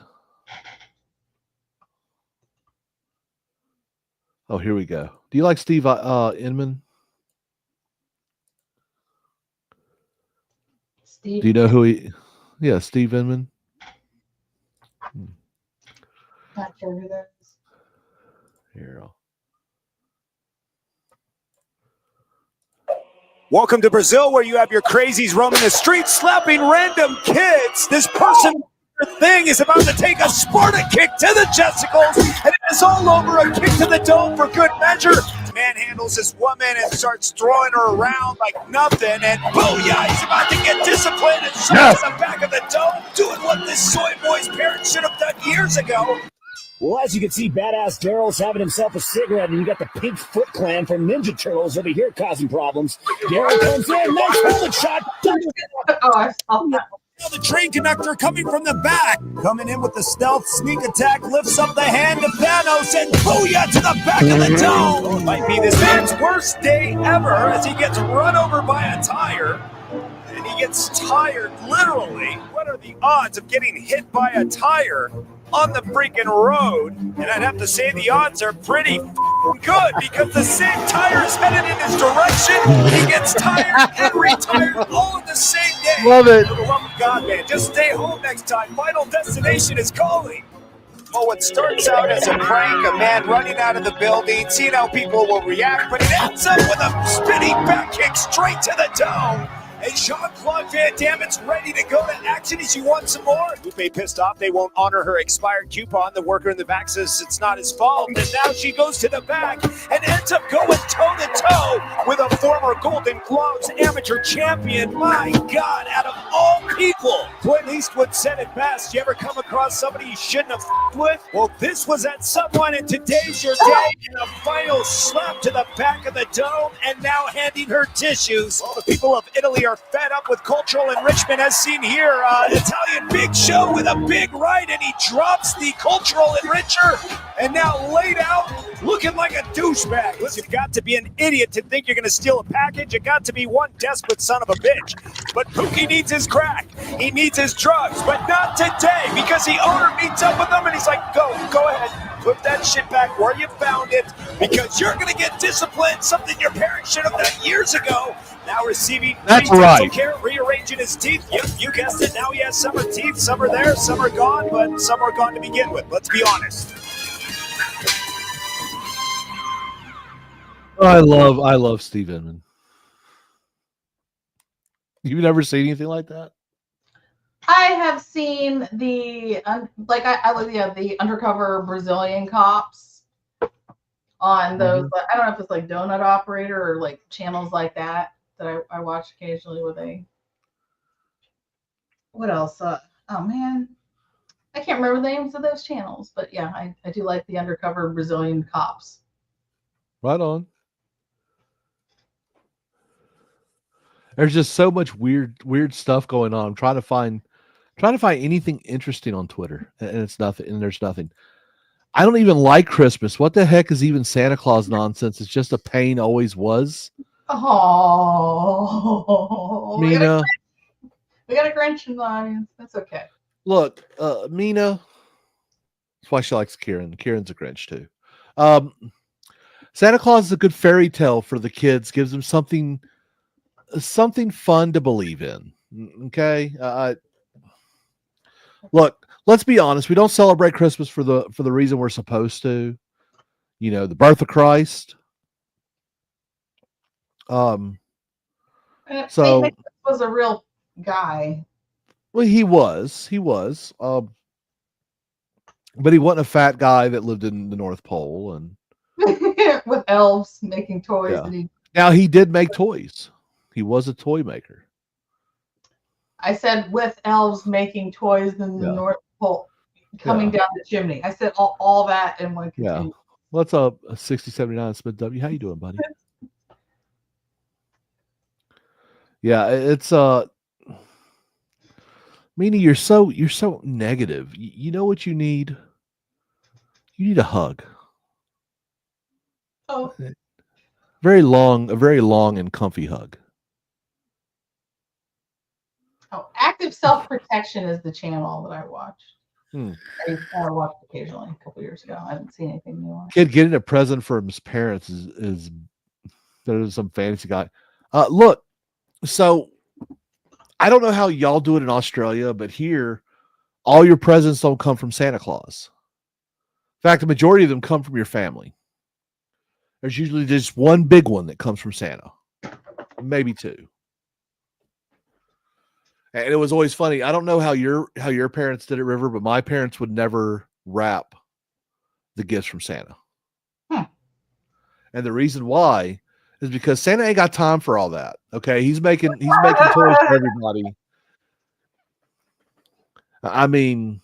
Oh, here we go. Do you like Steve Inman?
Steve.
Do you know who he? Yeah, Steve Inman.
Not sure who that is.
Here.
Welcome to Brazil, where you have your crazies roaming the streets, slapping random kids. This person thing is about to take a Sparta kick to the testicles, and it is all over. A kick to the dome for good measure. Manhandles this woman and starts throwing her around like nothing, and booyah, he's about to get disciplined and shot to the back of the dome, doing what this soy boy's parents should have done years ago.
Well, as you can see, Badass Daryl's having himself a cigarette, and you got the Pink Foot Clan from Ninja Turtles over here causing problems. Daryl comes in, nice bullet shot.
Oh, I saw that.
Now the train conductor coming from the back. Coming in with the stealth sneak attack, lifts up the hand of Thanos, and booyah to the back of the dome. Might be this man's worst day ever as he gets run over by a tire. And he gets tired, literally. What are the odds of getting hit by a tire on the freaking road? And I'd have to say the odds are pretty good, because the same tire is headed in his direction. He gets tired and retired all in the same day.
Love it.
For the love of God, man, just stay home next time. Final destination is calling. Well, what starts out as a prank, a man running out of the building, seeing how people will react, but it ends up with a spinning back kick straight to the dome. And Jean-Claude Van Damme is ready to go to action. As you want some more? Lupe pissed off they won't honor her expired coupon. The worker in the back says it's not his fault. And now she goes to the back and ends up going toe-to-toe with a former Golden Globes amateur champion. My God, out of all people. Clint Eastwood said it best. You ever come across somebody you shouldn't have with? Well, this was that someone, and today's your day. And a final slap to the back of the dome, and now handing her tissues. Well, the people of Italy are fed up with cultural enrichment, as seen here. Italian Big Show with a big right, and he drops the cultural enricher, and now laid out looking like a douchebag. Listen, you've got to be an idiot to think you're going to steal a package. You got to be one desperate son of a bitch. But Pookie needs his crack. He needs his drugs, but not today, because the owner meets up with him, and he's like, go ahead. Put that shit back where you found it, because you're going to get disciplined, something your parents should have done years ago. Now receiving dental care, rearranging his teeth. Yep, you guessed it. Now he has summer teeth. Some are there, some are gone, but some are gone to begin with. Let's be honest.
I love Steve Inman. You've never seen anything like that?
I have seen the the undercover Brazilian cops on those. I don't know if it's like Donut Operator or like channels like that I watch occasionally. What else? Oh man, I can't remember the names of those channels, but yeah, I do like the undercover Brazilian cops.
Right on. There's just so much weird stuff going on. I'm trying to find anything interesting on Twitter, and it's nothing. And there's nothing. I don't even like Christmas. What the heck is even Santa Claus nonsense? It's just a pain. Always was.
Oh,
Mina,
we got a Grinch in the audience. That's okay.
Look, Mina. That's why she likes Kieran. Kieran's a Grinch too. Santa Claus is a good fairy tale for the kids. Gives them something fun to believe in. Okay. Look, let's be honest. We don't celebrate Christmas for the reason we're supposed to. You know, the birth of Christ. So
Saint Nicholas was a real guy.
Well, he was, but he wasn't a fat guy that lived in the North Pole and
with elves making toys, and he
Now he did make toys. He was a toy maker.
I said with elves making toys in the
Yeah.
North Pole coming down the chimney. I said all that in one
Yeah.
continuous.
What's up, 6079 Smith W? How you doing, buddy? Yeah, it's meaning you're so negative. You know what you need? You need a hug.
Oh,
A very long and comfy hug.
Active Self Protection is the channel that I watch.
Hmm.
I watched occasionally a couple years ago. I haven't seen anything new on.
Kid getting a present from his parents is there's some fantasy guy. Look, so I don't know how y'all do it in Australia, but here all your presents don't come from Santa Claus. In fact, the majority of them come from your family. There's usually just one big one that comes from Santa, maybe two. And it was always funny. I don't know how your parents did it, River, but my parents would never wrap the gifts from Santa. And the reason why is because Santa ain't got time for all that. Okay, he's making toys for everybody. I mean,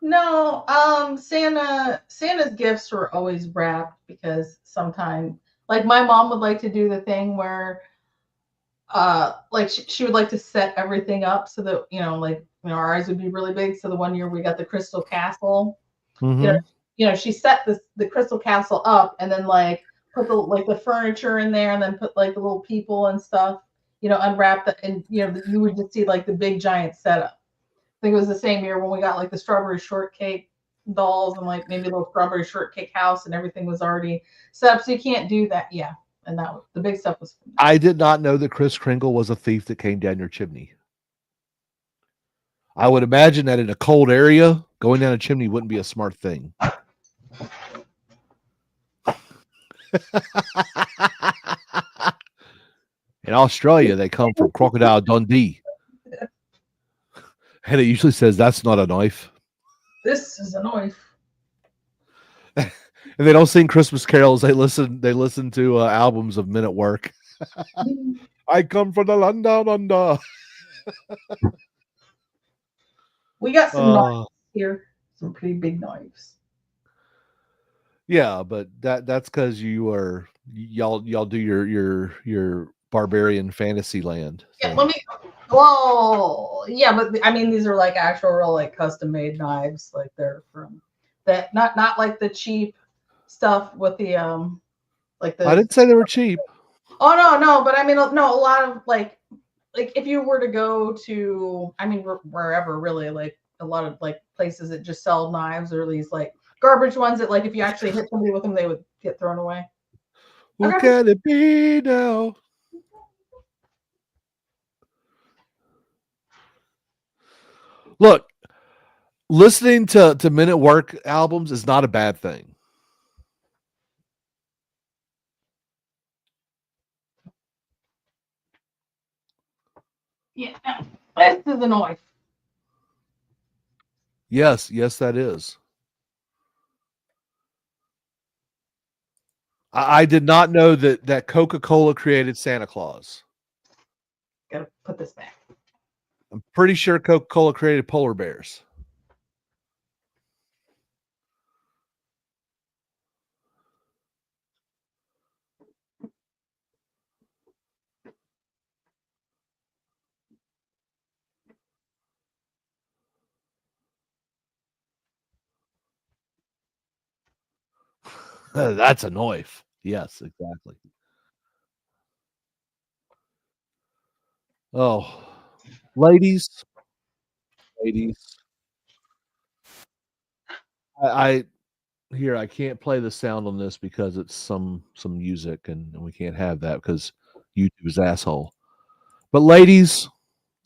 no, Santa's gifts were always wrapped because sometimes, like my mom would like to do the thing where, like she would like to set everything up so that our eyes would be really big. So the one year we got the Crystal Castle, she set the Crystal Castle up and then like put the furniture in there and then put like the little people and stuff, unwrap that, and you would just see like the big giant setup. I think it was the same year when we got like the strawberry shortcake dolls and like maybe a little strawberry shortcake house and everything was already set up. So you can't do that. Yeah. And the big stuff was.
I did not know that Kris Kringle was a thief that came down your chimney. I would imagine that in a cold area, going down a chimney wouldn't be a smart thing. In Australia, they come from Crocodile Dundee. And it usually says, that's not a knife.
This is a knife.
And they don't sing Christmas carols. They listen to albums of Men at Work. I come from the land down under.
We got some knives here. Some pretty big knives.
Yeah, but that's because y'all do your barbarian fantasy land.
Yeah, but I mean these are like actual real like custom made knives. Like they're from that not like the cheap stuff with the like the.
I didn't say they were cheap.
Oh no, but I mean no, a lot of like if you were to go to wherever really, like a lot of like places that just sell knives or these like garbage ones that like if you actually hit somebody with them they would get thrown away.
Who can it be now? Look, listening to Men at Work albums is not a bad thing.
Yeah, this is a knife.
Yes, that is. I did not know that Coca-Cola created Santa Claus.
Gotta put this back.
I'm pretty sure Coca-Cola created polar bears. That's a knife. Yes, exactly. Oh, ladies. I can't play the sound on this because it's some music and we can't have that because YouTube is asshole. But ladies,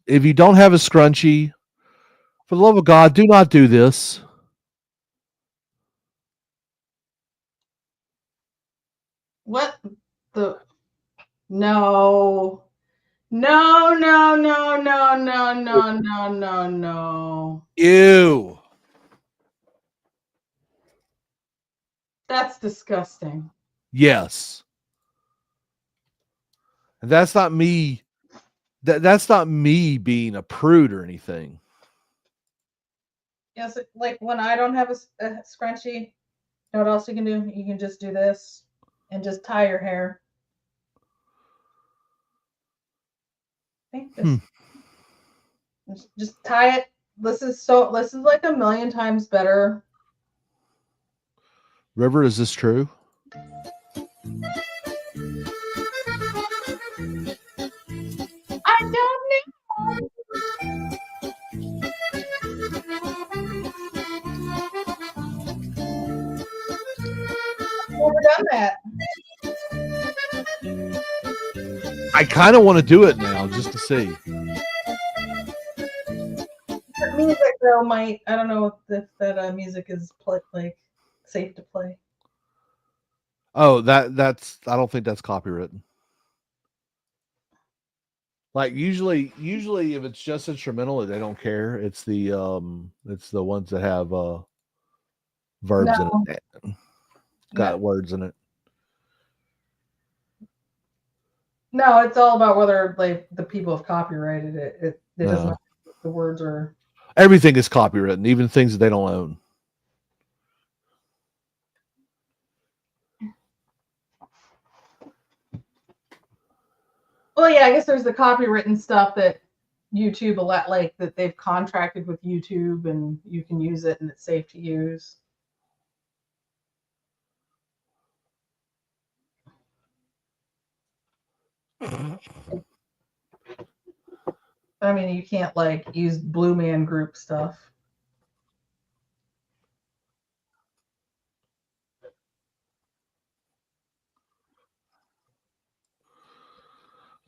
if you don't have a scrunchie, for the love of God, do not do this.
What the? No. No, no, no, no, no, no, no, no, no.
Ew.
That's disgusting.
Yes. And that's not me. That's not me being a prude or anything.
Yes, like when I don't have a scrunchie, you know what else you can do? You can just do this and just tie your hair. Okay, just tie it. This is like a million times better.
River, is this true?
I don't know. Never done that.
I kind of want to do it now just to see.
Music though might, I don't know if that music is like safe to play.
Oh, that's I don't think that's copywritten. Like usually if it's just instrumental, they don't care. It's the ones that have verbs in it. Got words in it.
No, it's all about whether like the people have copyrighted it. It doesn't matter if the words are.
Everything is copywritten, even things that they don't own.
Well, yeah, I guess there's the copywritten stuff that YouTube like that they've contracted with YouTube and you can use it and it's safe to use. I mean, you can't like use Blue Man Group stuff.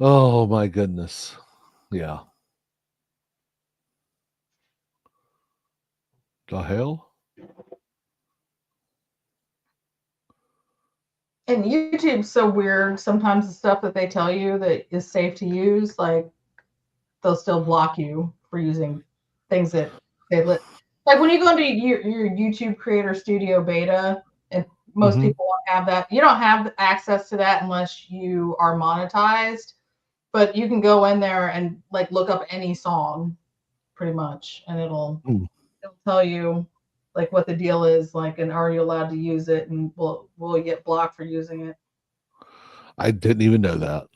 Oh my goodness. Yeah. The hell?
And YouTube's so weird. Sometimes the stuff that they tell you that is safe to use, like they'll still block you for using things that they let. Like when you go into your YouTube Creator Studio beta, and most people won't have that. You don't have access to that unless you are monetized. But you can go in there and like look up any song, pretty much, and it'll tell you like what the deal is, like, and are you allowed to use it, and will you get blocked for using it?
I didn't even know that.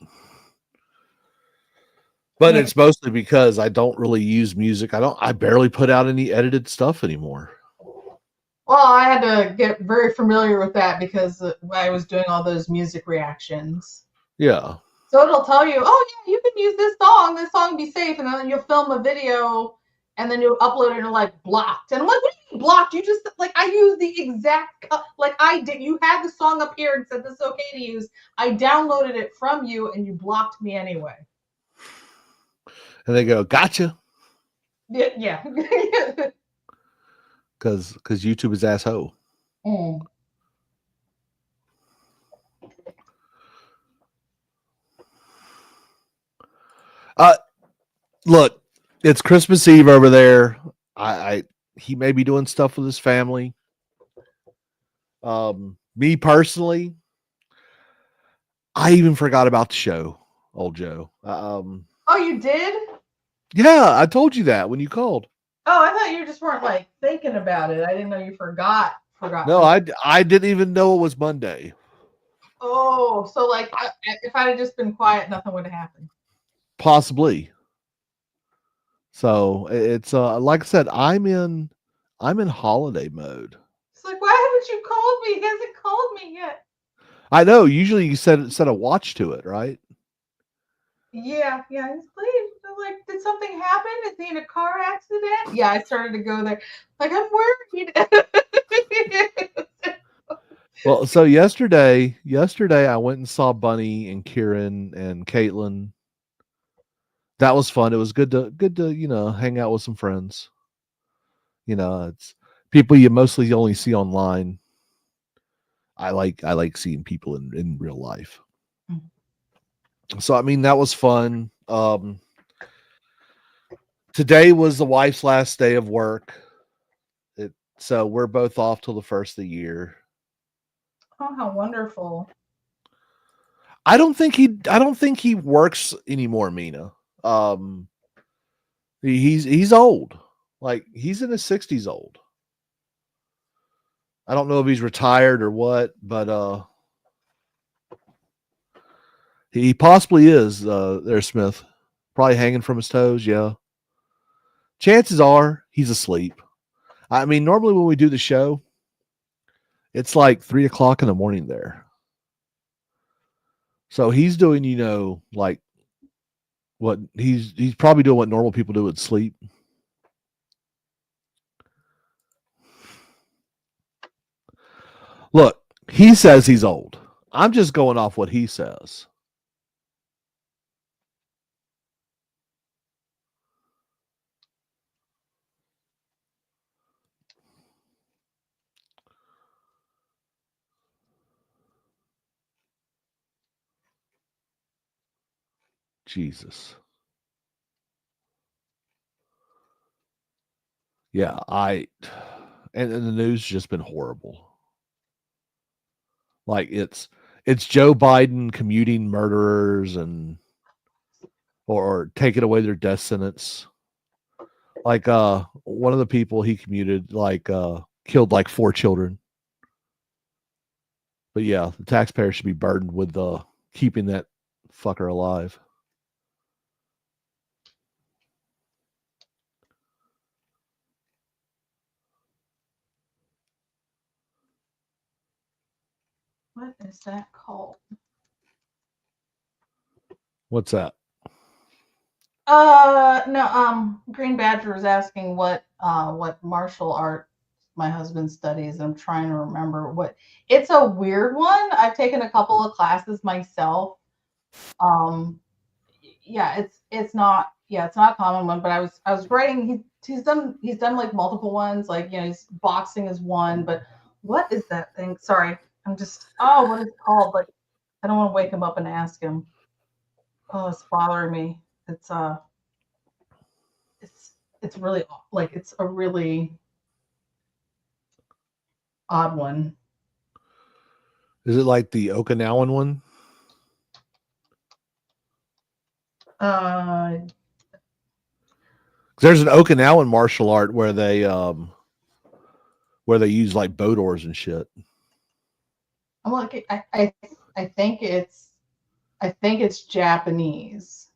But it's mostly because I don't really use music. I barely put out any edited stuff anymore.
Well, I had to get very familiar with that because I was doing all those music reactions.
Yeah.
So it'll tell you, oh yeah, you can use this song be safe, and then you'll film a video and then you'll upload it and like blocked. And I'm like, what do you mean blocked? You just like I use the exact like I did. You had the song up here and said this is okay to use. I downloaded it from you and you blocked me anyway.
And they go, gotcha.
Yeah.
Because YouTube is asshole. Look, it's Christmas Eve over there. He may be doing stuff with his family. Me personally, I even forgot about the show, old Joe.
Oh, you did?
Yeah, I told you that when you called.
Oh, I thought you just weren't like thinking about it. I didn't know you forgot.
No, I didn't even know it was Monday.
Oh, so like if I had just been quiet, nothing would have happened.
Possibly. So it's like I said, I'm in holiday mode.
It's like, why haven't you called me? He hasn't called me yet.
I know. Usually you set a watch to it, right?
Yeah. He's please. Like, did something happen? Is he in a car accident? Yeah, I started to go there. Like, I'm worried.
Well, so yesterday I went and saw Bunny and Kieran and Caitlin. That was fun. It was good to hang out with some friends. It's people you mostly only see online. I like seeing people in real life. So I mean that was fun. Today was the wife's last day of work. So we're both off till the first of the year.
Oh, how wonderful.
I don't think he works anymore, Mina. He's old. Like he's in his 60s old. I don't know if he's retired or what, but he possibly is there, Smith. Probably hanging from his toes, yeah. Chances are he's asleep. I mean, normally when we do the show, it's like 3:00 in the morning there. So he's doing, like what he's probably doing what normal people do with sleep. Look, he says he's old. I'm just going off what he says. Jesus. Yeah, and the news has just been horrible. Like it's Joe Biden commuting murderers or taking away their death sentence. Like one of the people he commuted killed like 4 children. But yeah, the taxpayer should be burdened with keeping that fucker alive.
What is that called?
What's that?
No, Green Badger was asking what martial art my husband studies. I'm trying to remember what. It's a weird one. I've taken a couple of classes myself. Yeah, it's not a common one, but I was writing. He's done like multiple ones. Like boxing is one, but what is that thing? Sorry, what is it called? Like I don't want to wake him up and ask him. Oh, it's bothering me. It's really like it's a really odd one.
Is it like the Okinawan one? There's an Okinawan martial art where they use like boat oars and shit.
I'm like I think it's Japanese.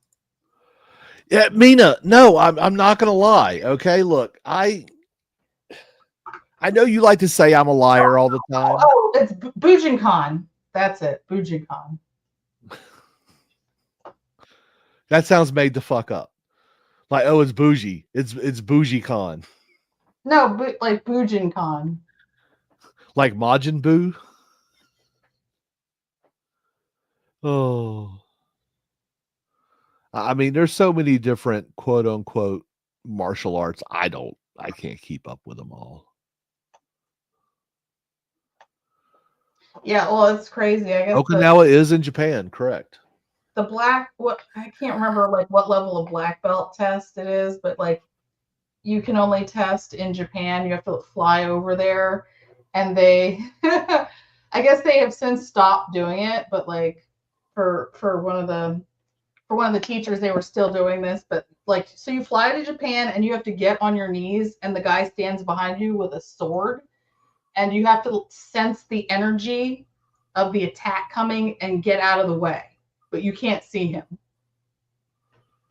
Yeah, Mina, no, I'm not gonna lie. Okay, look, I know you like to say I'm a liar all the time.
Oh, it's Bujinkan. That's it, Bujinkan.
That sounds made the fuck up. Like, oh, it's bougie. It's bougie con.
No, like Bujinkan.
Like Majin Buu. Oh. I mean, there's so many different quote unquote martial arts. I can't keep up with them all.
Yeah, well, it's crazy. I guess
Okinawa is in Japan, correct?
The black, I can't remember like what level of black belt test it is, but like you can only test in Japan. You have to fly over there, and they, I guess they have since stopped doing it. But like for one of the teachers, they were still doing this. But like, so you fly to Japan and you have to get on your knees, and the guy stands behind you with a sword, and you have to sense the energy of the attack coming and get out of the way, but you can't see him.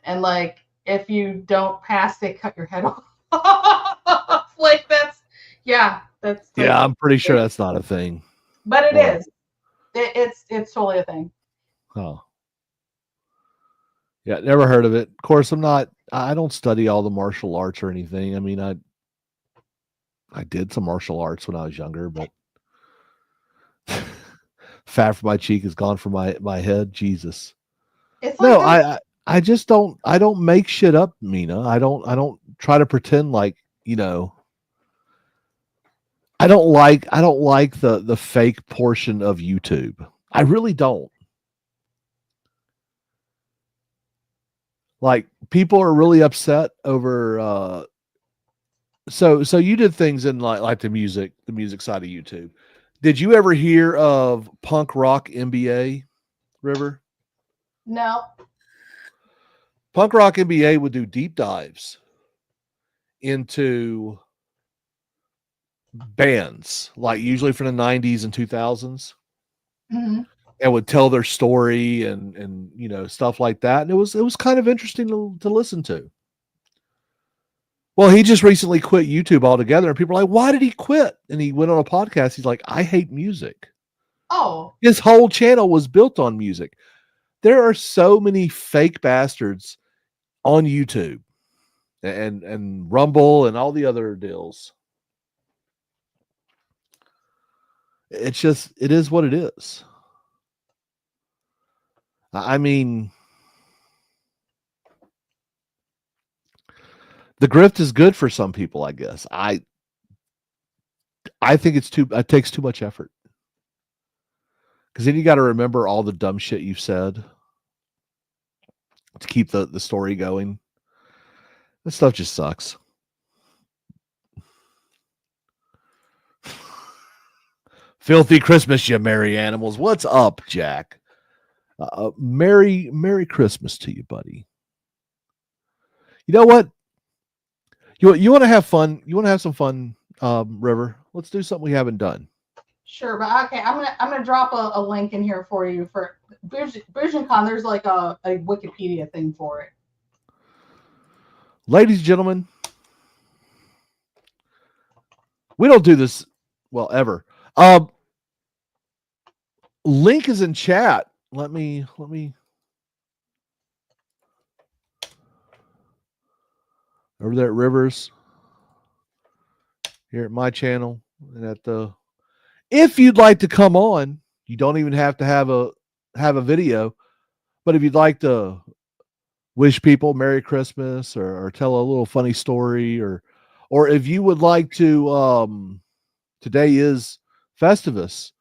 And like, if you don't pass, they cut your head off. Like that's like,
I'm pretty sure that's not a thing.
But it is. It's totally a thing.
Oh. Yeah, never heard of it. Of course, I don't study all the martial arts or anything. I mean, I did some martial arts when I was younger, but fat from my cheek is gone from my head. Jesus.
It's
no,
like
I just don't. I don't make shit up, Mina. I don't try to pretend like I don't like the fake portion of YouTube. I really don't. Like people are really upset over. So you did things in like the music side of YouTube. Did you ever hear of Punk Rock NBA, River?
No.
Punk Rock NBA would do deep dives into bands, like usually from the 90s and 2000s,
Mm-hmm.
and would tell their story and stuff like that. And it was kind of interesting to listen to. Well, he just recently quit YouTube altogether, and people are like, why did he quit? And he went on a podcast. He's like, I hate music.
Oh.
His whole channel was built on music. There are so many fake bastards on YouTube and Rumble and all the other deals. It's just, it is what it is. I mean, the grift is good for some people, I guess. I think it takes too much effort. Because then you got to remember all the dumb shit you've said to keep the story going. This stuff just sucks. Filthy Christmas, you merry animals. What's up, Jack? Merry Christmas to you, buddy. You know what? You want to have fun? You want to have some fun, River? Let's do something we haven't done.
Sure, but okay, I'm gonna drop a link in here for you for VisionCon. There's like a Wikipedia thing for it.
Ladies and gentlemen, we don't do this well ever. Link is in chat. Let me over there at Rivers, here at my channel, and at the. If you'd like to come on, you don't even have to have a video, but if you'd like to wish people Merry Christmas or tell a little funny story, or if you would like to, today is Festivus.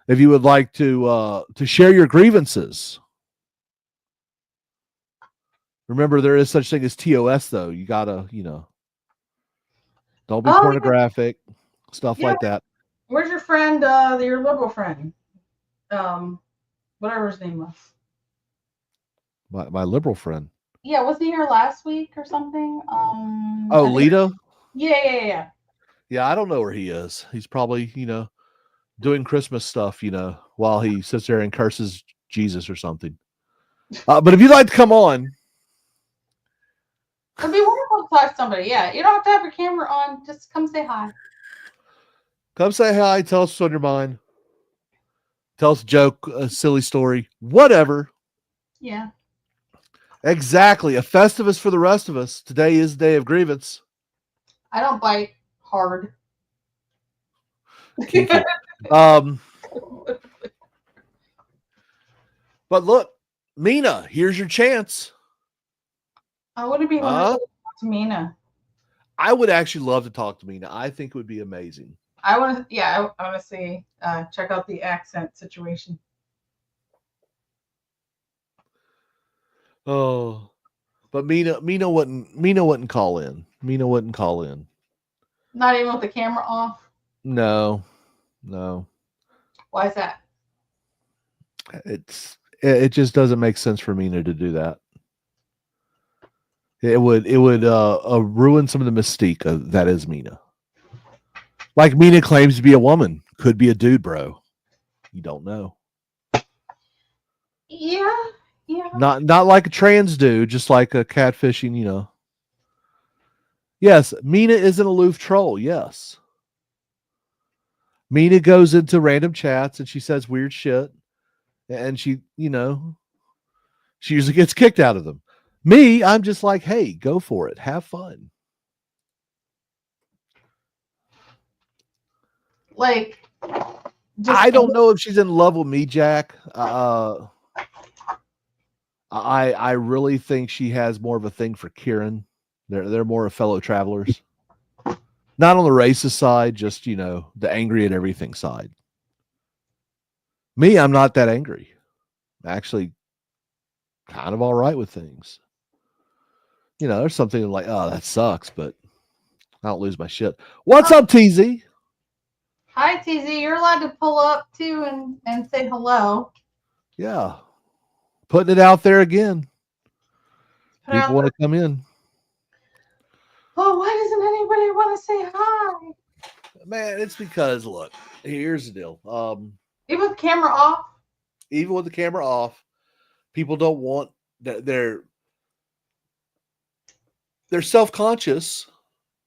If you would like to share your grievances, remember there is such thing as TOS though. You gotta, don't be pornographic, stuff like that.
Where's your friend, your liberal friend? Whatever his name was.
My liberal friend.
Yeah, wasn't he here last week or something?
Lita?
Yeah.
Yeah, I don't know where he is. He's probably, doing Christmas stuff, while he sits there and curses Jesus or something. But if you'd like to come on.
It'd be wonderful to talk to somebody. Yeah, you don't have to have your camera on. Just come say hi.
Come say hi. Tell us what's on your mind. Tell us a joke, a silly story, whatever.
Yeah.
Exactly. A Festivus for the rest of us. Today is the day of grievance.
I don't bite hard.
Kinky. But look, Mina, here's your chance.
I wouldn't be wonderful to talk to Mina.
I would actually love to talk to Mina. I think it would be amazing.
I want to see, check out the accent situation.
Oh, but Mina wouldn't call in. Mina wouldn't call in.
Not even with the camera off?
No.
Why is that?
It just doesn't make sense for Mina to do that. It would ruin some of the mystique that is Mina. Like Mina claims to be a woman, could be a dude, bro. You don't know.
Yeah.
Not like a trans dude, just like a catfishing, Yes, Mina is an aloof troll, yes. Mina goes into random chats and she says weird shit. And she usually gets kicked out of them. Me, I'm just like, hey, go for it. Have fun.
Like,
I don't know if she's in love with me, Jack. I really think she has more of a thing for Kieran. They're more of fellow travelers. Not on the racist side, just the angry at everything side. Me, I'm not that angry. I'm actually kind of all right with things. There's something like, oh, that sucks, but I don't lose my shit. What's up, TZ?
Hi, TZ. You're allowed to pull up too and say hello.
Yeah. Putting it out there again.
Put it
People
out
want to come in.
Oh, why doesn't anybody want to say hi?
Man, it's because look, here's the deal.
Even with the camera off.
Even with the camera off, people don't want that they're self-conscious,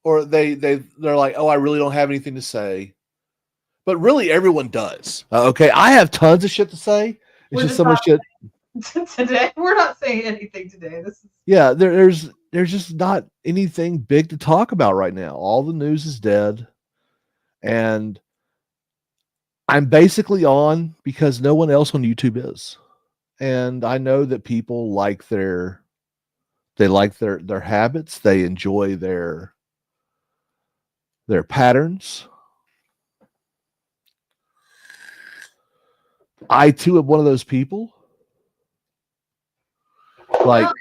or they're like, oh, I really don't have anything to say. But really everyone does. Okay. I have tons of shit to say. It's
We're
just
just
so much shit.
Today. We're not saying anything today. This is
Yeah, there's just not anything big to talk about right now. All the news is dead. And I'm basically on because no one else on YouTube is. And I know that people like their habits, they enjoy their patterns. I too am one of those people. Like,
well,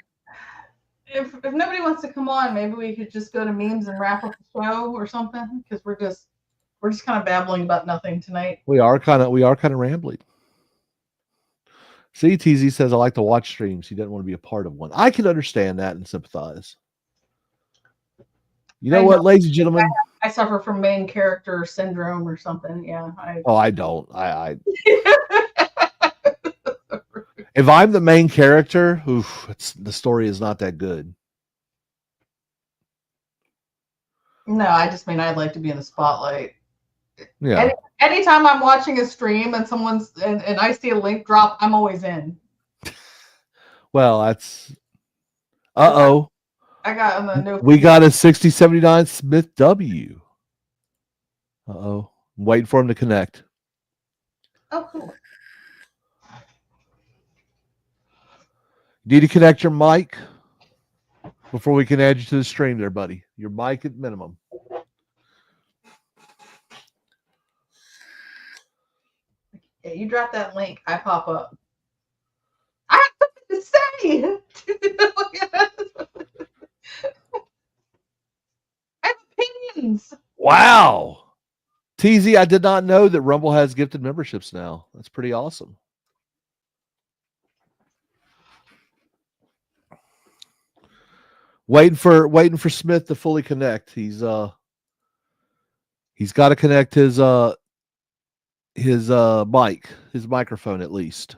if nobody wants to come on, maybe we could just go to memes and wrap up the show or something, because we're just kind of babbling about nothing tonight.
we are kind of rambling. See, TZ says I like to watch streams. He doesn't want to be a part of one. I can understand that and sympathize. You know what, ladies and gentlemen?
I suffer from main character syndrome or something. Yeah.
I don't. I if I'm the main character, the story is not that good.
No, I just mean I'd like to be in the spotlight.
Yeah.
Anytime I'm watching a stream and someone's and I see a link drop, I'm always in.
Well, that's uh-oh.
I got on the no.
We got a 6079 Smith W. Uh-oh. I'm waiting for him to connect.
Oh, cool.
Need to connect your mic before we can add you to the stream there, buddy. Your mic at minimum.
Yeah, you drop that link, I pop up. I have something to say. I have opinions.
Wow. TZ, I did not know that Rumble has gifted memberships now. That's pretty awesome. Waiting for Smith to fully connect. He's got to connect his mic, his microphone at least.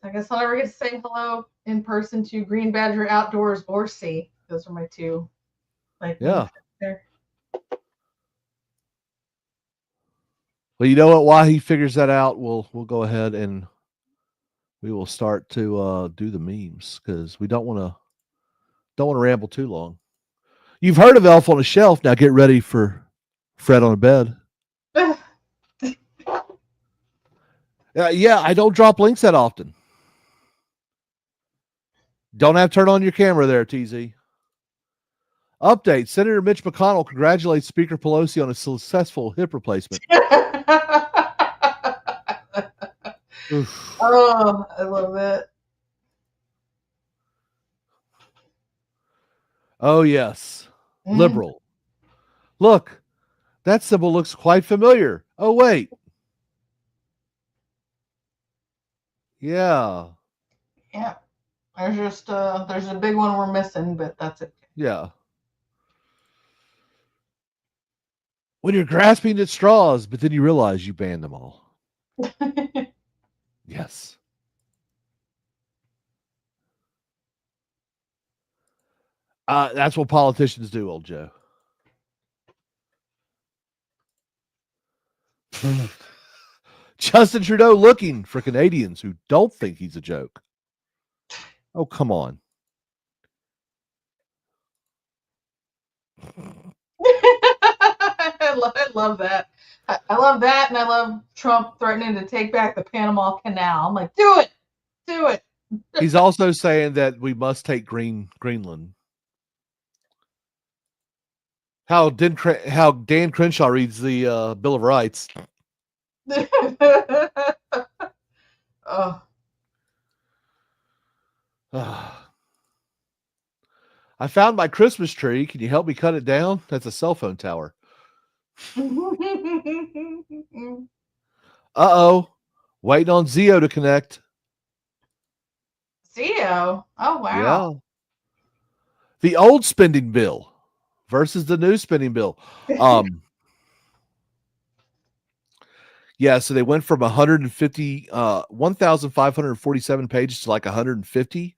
I guess I'll never get to say hello in person to Green Badger Outdoors or C. Those are my two.
Yeah.
There.
Well, you know what? While he figures that out, we'll go ahead and we will start to do the memes, because we don't want to ramble too long. You've heard of Elf on a Shelf. Now get ready for Fred on a Bed. Yeah, I don't drop links that often. Don't have to turn on your camera there, TZ. Update. Senator Mitch McConnell congratulates Speaker Pelosi on a successful hip replacement.
Oh, I love it.
Oh, yes. Liberal. Look, that symbol looks quite familiar. Oh, wait. Yeah.
Yeah. There's just there's a big one we're missing, but that's it.
Yeah. When you're grasping at straws, but then you realize you banned them all. Yes. That's what politicians do, old Joe. Justin Trudeau looking for Canadians who don't think he's a joke. Oh, come on.
I love that. I love that, and I love Trump threatening to take back the Panama Canal. I'm like, do it. Do it.
He's also saying that we must take Greenland. How Dan Crenshaw reads the Bill of Rights.
Oh.
I found my Christmas tree. Can you help me cut it down? That's a cell phone tower. Uh-oh. Waiting on Zio to connect.
Zio. Oh wow.
Yeah. The old spending bill versus the new spending bill. Yeah, so they went from 1,547 pages to like 150.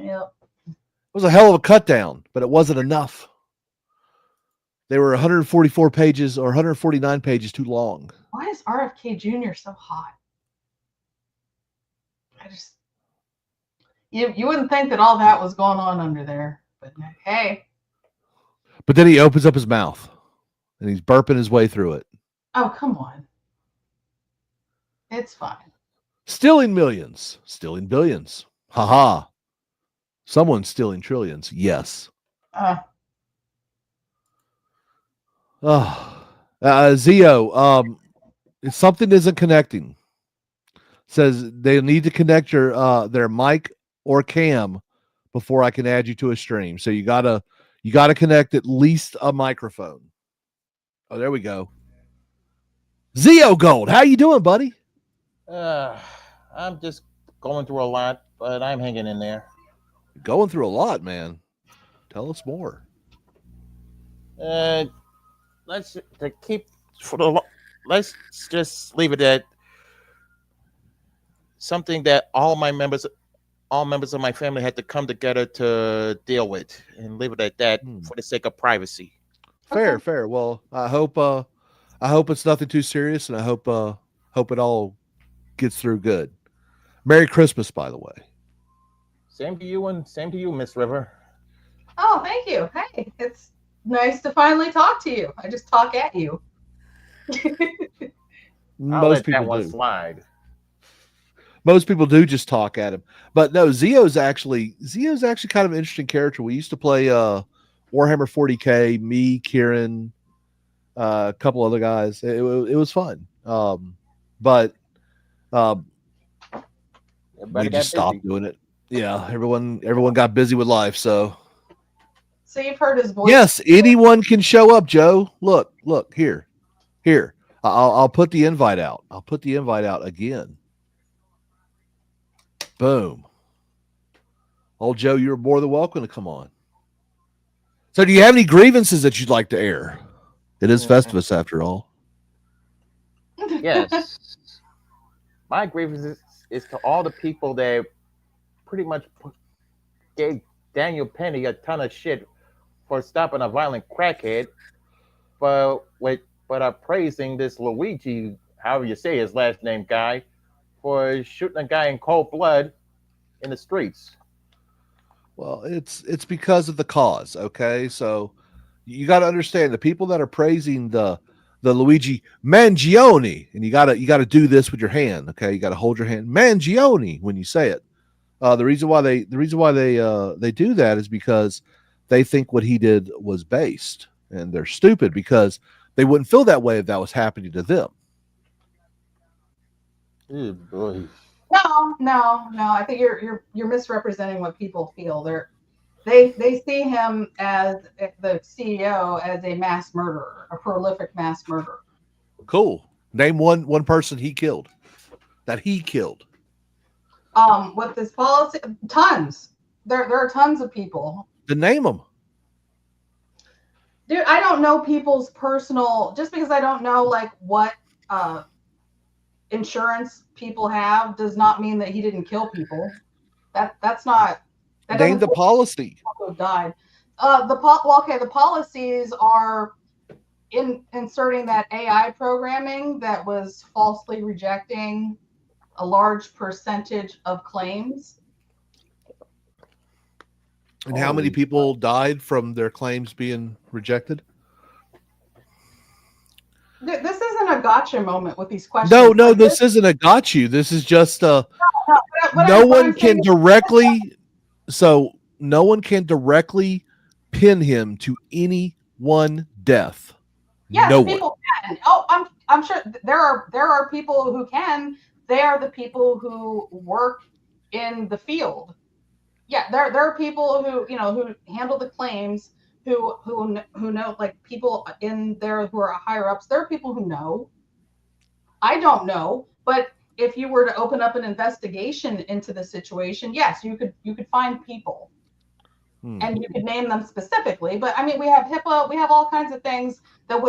Yep.
It was a hell of a cut down, but it wasn't enough. They were 144 pages or 149 pages too long.
Why is RFK Jr. so hot? You wouldn't think that all that was going on under there, but hey.
But then he opens up his mouth and he's burping his way through it.
Oh, come on. It's fine.
Stealing millions, stealing billions. Ha. Someone's stealing trillions. Yes. Zio, if something isn't connecting, says they need to connect their mic or cam before I can add you to a stream. So you gotta connect at least a microphone. Oh, there we go. Zio Gold, how you doing, buddy?
I'm just going through a lot, but I'm hanging in there.
Going through a lot, man. Tell us more.
Let's just leave it at something that all members of my family had to come together to deal with, and leave it at that for the sake of privacy.
Fair. Well, I hope it's nothing too serious, and I hope it all gets through good. Merry Christmas, by the way.
Same to you, Miss River.
Oh, thank you. Hey, it's nice to finally talk to you. I just talk at you.
Most people
do.
Slide. Most people do just talk at him, but no, Zio's actually kind of an interesting character. We used to play Warhammer 40K. Me, Kieran, a couple other guys. It was fun, but we just stopped doing it. Yeah, everyone got busy with life. So
you've heard his voice.
Yes, anyone can show up, Joe. Look here. I'll put the invite out. I'll put the invite out again. Boom. Old Joe, you're more than welcome to come on. So do you have any grievances that you'd like to air? It is Festivus after all.
Yes. My grievance is to all the people that pretty much gave Daniel Penny a ton of shit for stopping a violent crackhead, but are praising this Luigi, however you say his last name, guy, for shooting a guy in cold blood in the streets.
Well, it's because of the cause, okay? So you got to understand the people that are praising the Luigi Mangione, and you got to do this with your hand, okay? You got to hold your hand Mangione when you say it. The reason why they do that is because they think what he did was based, and they're stupid because they wouldn't feel that way if that was happening to them.
Oh boy.
No. I think you're misrepresenting what people feel. They see him as the CEO as a mass murderer, a prolific mass murderer.
Cool. Name one person he killed. That he killed.
With this policy, tons. There are tons of people.
To name them.
Dude, I don't know people's personal. Just because I don't know like what insurance people have does not mean that he didn't kill people. That's not. That
Name the policy.
Who died? The policies are inserting that AI programming that was falsely rejecting a large percentage of claims.
And how many people died from their claims being rejected?
This isn't a gotcha moment with these questions.
No, this isn't a got you. This is just no one can directly pin him to any one death.
Yes,
no
people
one.
can. Oh, I'm sure there are people who can. They are the people who work in the field. Yeah, there are people who handle the claims, who know, like people in there who are higher ups. There are people who know. I don't know, but if you were to open up an investigation into the situation, yes, you could find people. And you could name them specifically, but I mean, we have HIPAA, we have all kinds of things that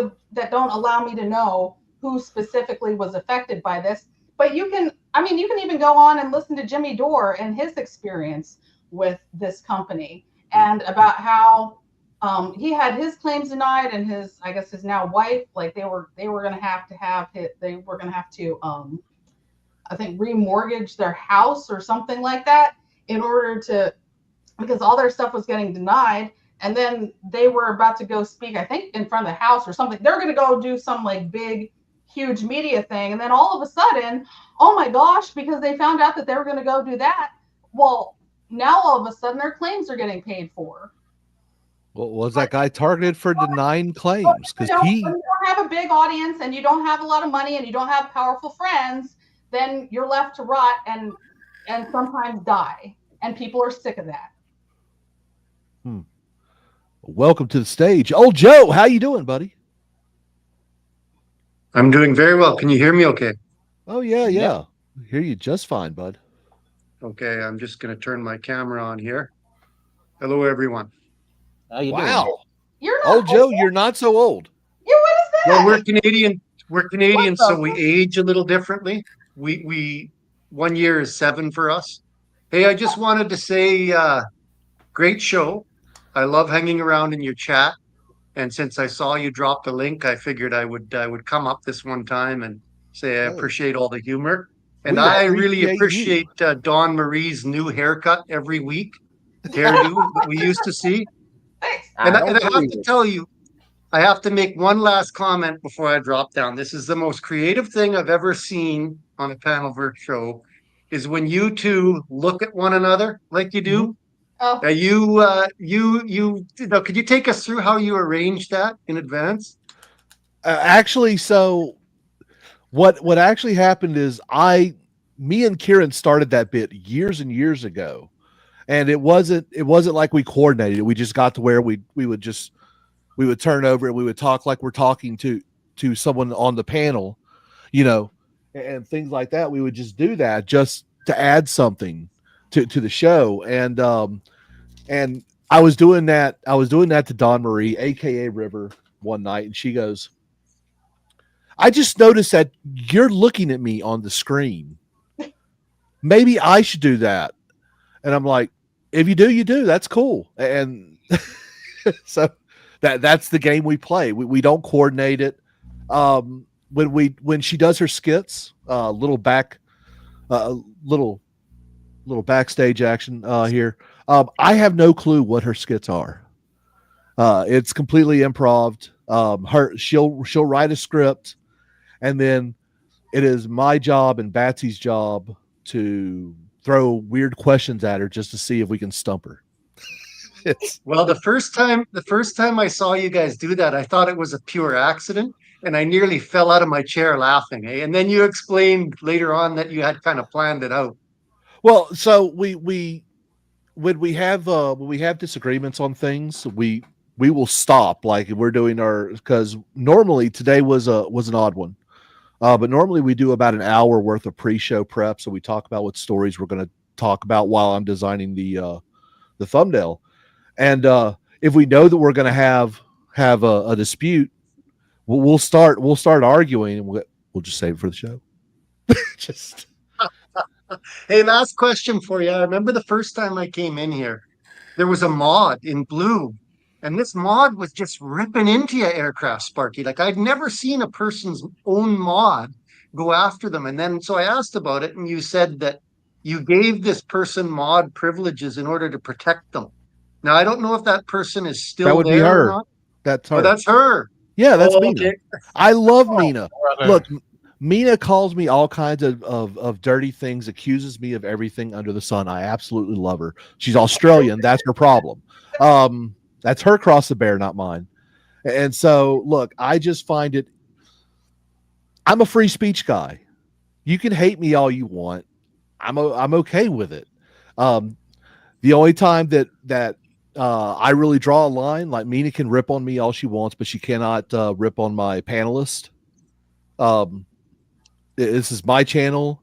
don't allow me to know who specifically was affected by this. But you can even go on and listen to Jimmy Dore and his experience with this company, and about how he had his claims denied, and his now wife, like they were going to have to I think remortgage their house or something like that in order to, because all their stuff was getting denied. And then they were about to go speak, I think, in front of the House or something. They're going to go do some like big, huge media thing. And then all of a sudden, oh my gosh, because they found out that they were going to go do that. Well, now all of a sudden their claims are getting paid for.
Well, was that guy targeted for denying claims? Because
when you don't have a big audience and you don't have a lot of money and you don't have powerful friends, then you're left to rot and sometimes die. And people are sick of that.
Welcome to the stage, old Joe. How you doing, buddy?
I'm doing very well. Can you hear me okay?
Oh yeah. I hear you just fine, bud.
Okay, I'm just going to turn my camera on here. Hello, everyone.
How you
Wow.
doing?
You're not
Old Joe, you're not so old.
Yeah, what is that?
Well, we're Canadian. We're Canadian,
What the-
so we age a little differently. We 1 year is 7 for us. Hey, I just wanted to say, great show. I love hanging around in your chat, and since I saw you drop the link, I figured I would come up this one time and say I appreciate all the humor, and I really appreciate Dawn Marie's new haircut every week, hairdo that we used to see. And I have to tell you, I have to make one last comment before I drop down. This is the most creative thing I've ever seen on a Panelverse show, is when you two look at one another like you do.
Oh.
Could you take us through how you arranged that in advance?
Actually, so what actually happened is me and Kieran started that bit years and years ago, and it wasn't like we coordinated it. We just got to where we would turn over and we would talk like we're talking to someone on the panel, and things like that. We would just do that just to add something to the show, and I was doing that to Dawn Marie, aka River, one night, and she goes, I just noticed that you're looking at me on the screen. Maybe I should do that. And I'm like, if you do, you do. That's cool. And so that's the game we play. We don't coordinate it. When she does her skits, little backstage action here. I have no clue what her skits are. It's completely improv. She'll write a script, and then it is my job and Batsy's job to throw weird questions at her just to see if we can stump her.
Well, the first time I saw you guys do that, I thought it was a pure accident, and I nearly fell out of my chair laughing. And then you explained later on that you had kind of planned it out.
Well, so when we have disagreements on things, we will stop, like we're doing because normally today was an odd one. But normally we do about an hour worth of pre-show prep. So we talk about what stories we're going to talk about while I'm designing the thumbnail. And if we know that we're going to have a dispute, we'll start arguing, and we'll just save it for the show. Just.
Hey, last question for you. I remember the first time I came in here, there was a mod in blue, and this mod was just ripping into your aircraft, Sparky. Like, I'd never seen a person's own mod go after them. And then so I asked about it, and you said that you gave this person mod privileges in order to protect them. Now, I don't know if that person is still there.
That would be her.
Or not.
That's her.
Oh, that's her.
Yeah, that's Mina.
Okay.
I love Mina. Look, Mina calls me all kinds of dirty things, accuses me of everything under the sun. I absolutely love her. She's Australian. That's her problem. That's her cross the bear, not mine. And so, look, I just find it. I'm a free speech guy. You can hate me all you want. I'm okay with it. The only time that I really draw a line. Like Mina can rip on me all she wants, but she cannot rip on my panelist. This is my channel,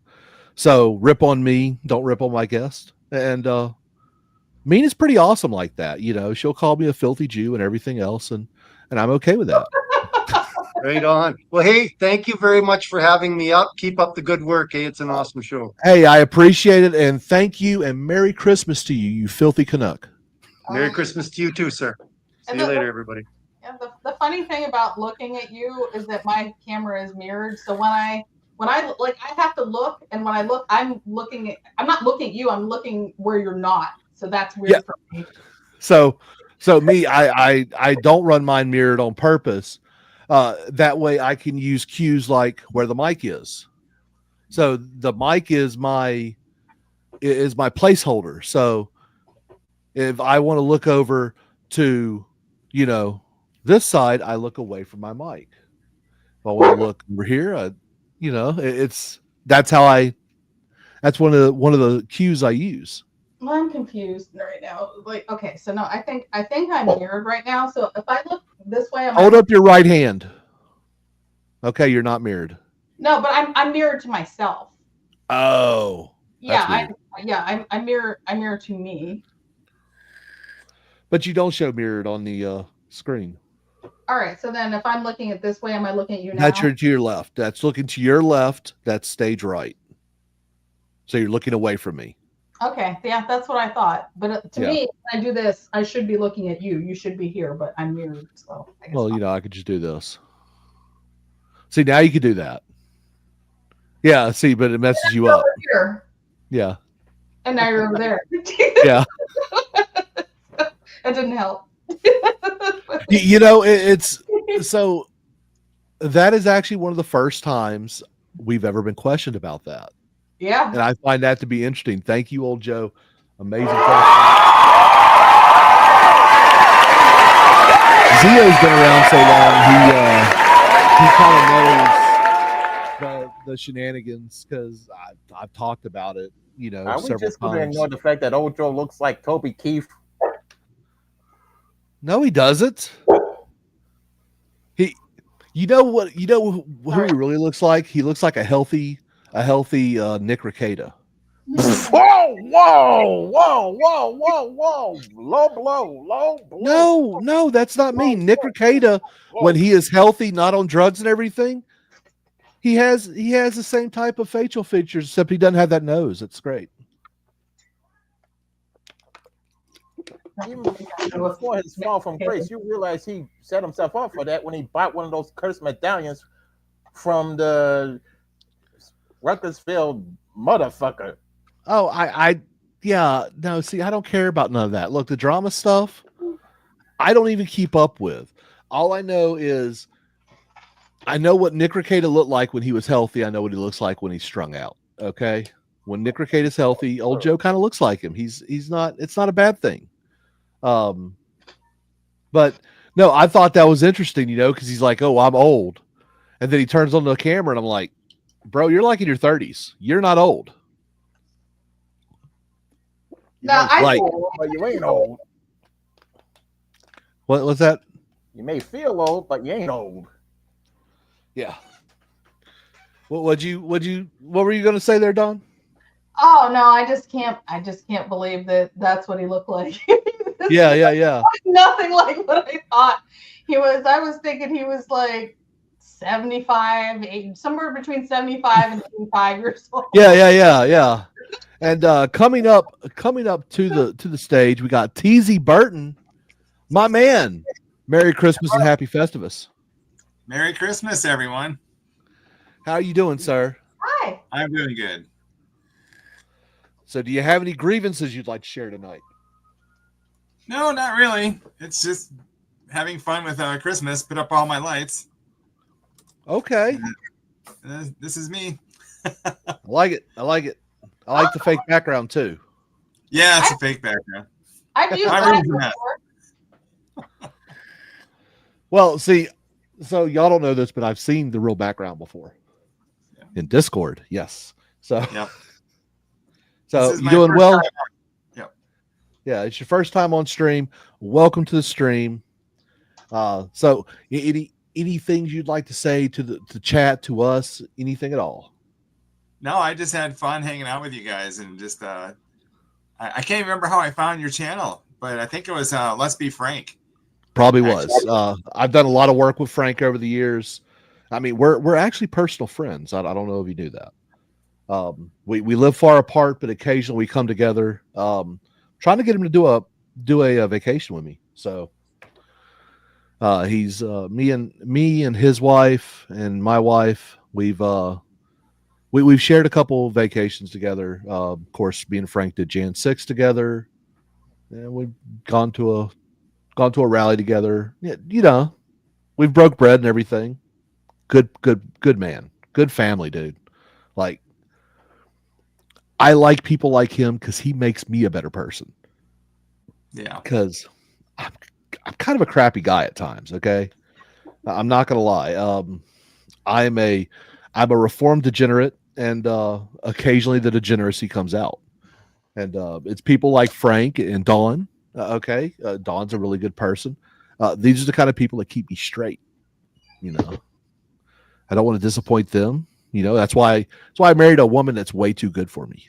so rip on me, don't rip on my guest. And Mina's pretty awesome like that. You know, she'll call me a filthy Jew and everything else, and I'm okay with that.
Right on. Well, hey, thank you very much for having me up. Keep up the good work. Hey, it's an awesome show.
Hey, I appreciate it, and thank you, and Merry Christmas to you, you filthy Canuck.
Merry Christmas to you too, sir. See you later, everybody.
Yeah, the funny thing about looking at you is that my camera is mirrored. So when I like, I have to look, and when I look, I'm not looking at you. I'm looking where you're not. So that's weird for me.
So me, I don't run mine mirrored on purpose. That way I can use cues like where the mic is. So the mic is my placeholder. So if I want to look over to, this side, I look away from my mic. If I want to look over here, that's one of the cues I use.
I'm confused right now. Like, okay, so no, I think I'm mirrored right now. So if I look this way,
Hold up your right hand. Okay, you're not mirrored.
No, but I'm mirrored to myself.
Oh,
yeah, I'm mirrored to me.
But you don't show mirrored on the screen.
All right, so then if I'm looking at this way, am I looking at you now?
That's to your left. That's looking to your left. That's stage right. So you're looking away from me.
Okay, yeah, that's what I thought. But to me, when I do this, I should be looking at you. You should be here, but I'm mirrored. So I guess
well, I could just do this. See, now you can do that. Yeah, see, but it messes you up.
Here.
Yeah.
And now you're over there.
Yeah.
That didn't help.
It's so that is actually one of the first times we've ever been questioned about that.
Yeah.
And I find that to be interesting. Thank you, old Joe. Amazing question. Zio's been around so long, he kind of knows the shenanigans because I've talked about it,
Are we
several
just going to
times.
ignore the fact that old Joe looks like Toby Keith?
No, he doesn't. You know who he really looks like? He looks like a healthy Nick Rekieta.
Whoa! Low blow.
No, that's not me. Nick Rekieta, when he is healthy, not on drugs and everything, he has the same type of facial features, except he doesn't have that nose. It's great.
Even before his fall from grace, you realize he set himself up for that when he bought one of those cursed medallions from the Ruckersfield motherfucker.
Oh, no, see, I don't care about none of that. Look, the drama stuff, I don't even keep up with. All I know is I know what Nick Rekieta looked like when he was healthy. I know what he looks like when he's strung out. Okay. When Nick Rekieta is healthy, old Joe kind of looks like him. It's not a bad thing. But no, I thought that was interesting, because he's like, oh, I'm old. And then he turns on the camera and I'm like, bro, you're like in your 30s. You're not old.
No,
but you ain't old.
What was that?
You may feel old, but you ain't old.
Yeah. What were you going to say there, Don?
Oh no, I just can't believe that that's what he looked like.
Yeah.
Nothing like what I thought he was. I was thinking he was like 75, somewhere between 75 and 85 years old.
Yeah. And coming up to the stage, we got TZ Burton, my man. Merry Christmas and Happy Festivus.
Merry Christmas, everyone.
How are you doing, sir?
Hi.
I'm doing good.
So do you have any grievances you'd like to share tonight?
No, not really. It's just having fun with Christmas. Put up all my lights.
Okay.
This is me.
I like it. I like the fake background too.
Yeah, it's a fake background.
I've used that before.
Well, see, so y'all don't know this, but I've seen the real background before. Yeah. In Discord, yes. So,
yep.
So you doing well?
Yep.
Yeah, it's your first time on stream. Welcome to the stream. So any things you'd like to say to the chat, to us, anything at all?
No, I just had fun hanging out with you guys, and just I can't remember how I found your channel, but I think it was Let's Be Frank.
Probably was. I've done a lot of work with Frank over the years. I mean, we're actually personal friends. I don't know if you knew that. We live far apart, but occasionally we come together. Trying to get him to do a vacation with me. So he's me and his wife and my wife. We've shared a couple vacations together. Of course, me and Frank did Jan 6 together, and we've gone to a rally together. Yeah, you know, we've broke bread and everything. Good man. Good family, dude. Like, I like people like him because he makes me a better person.
Yeah.
Because I'm kind of a crappy guy at times. Okay, I'm not gonna lie. I'm a reformed degenerate, and occasionally the degeneracy comes out. And it's people like Frank and Dawn. Dawn's a really good person. These are the kind of people that keep me straight. You know, I don't want to disappoint them. You know, that's why I married a woman that's way too good for me.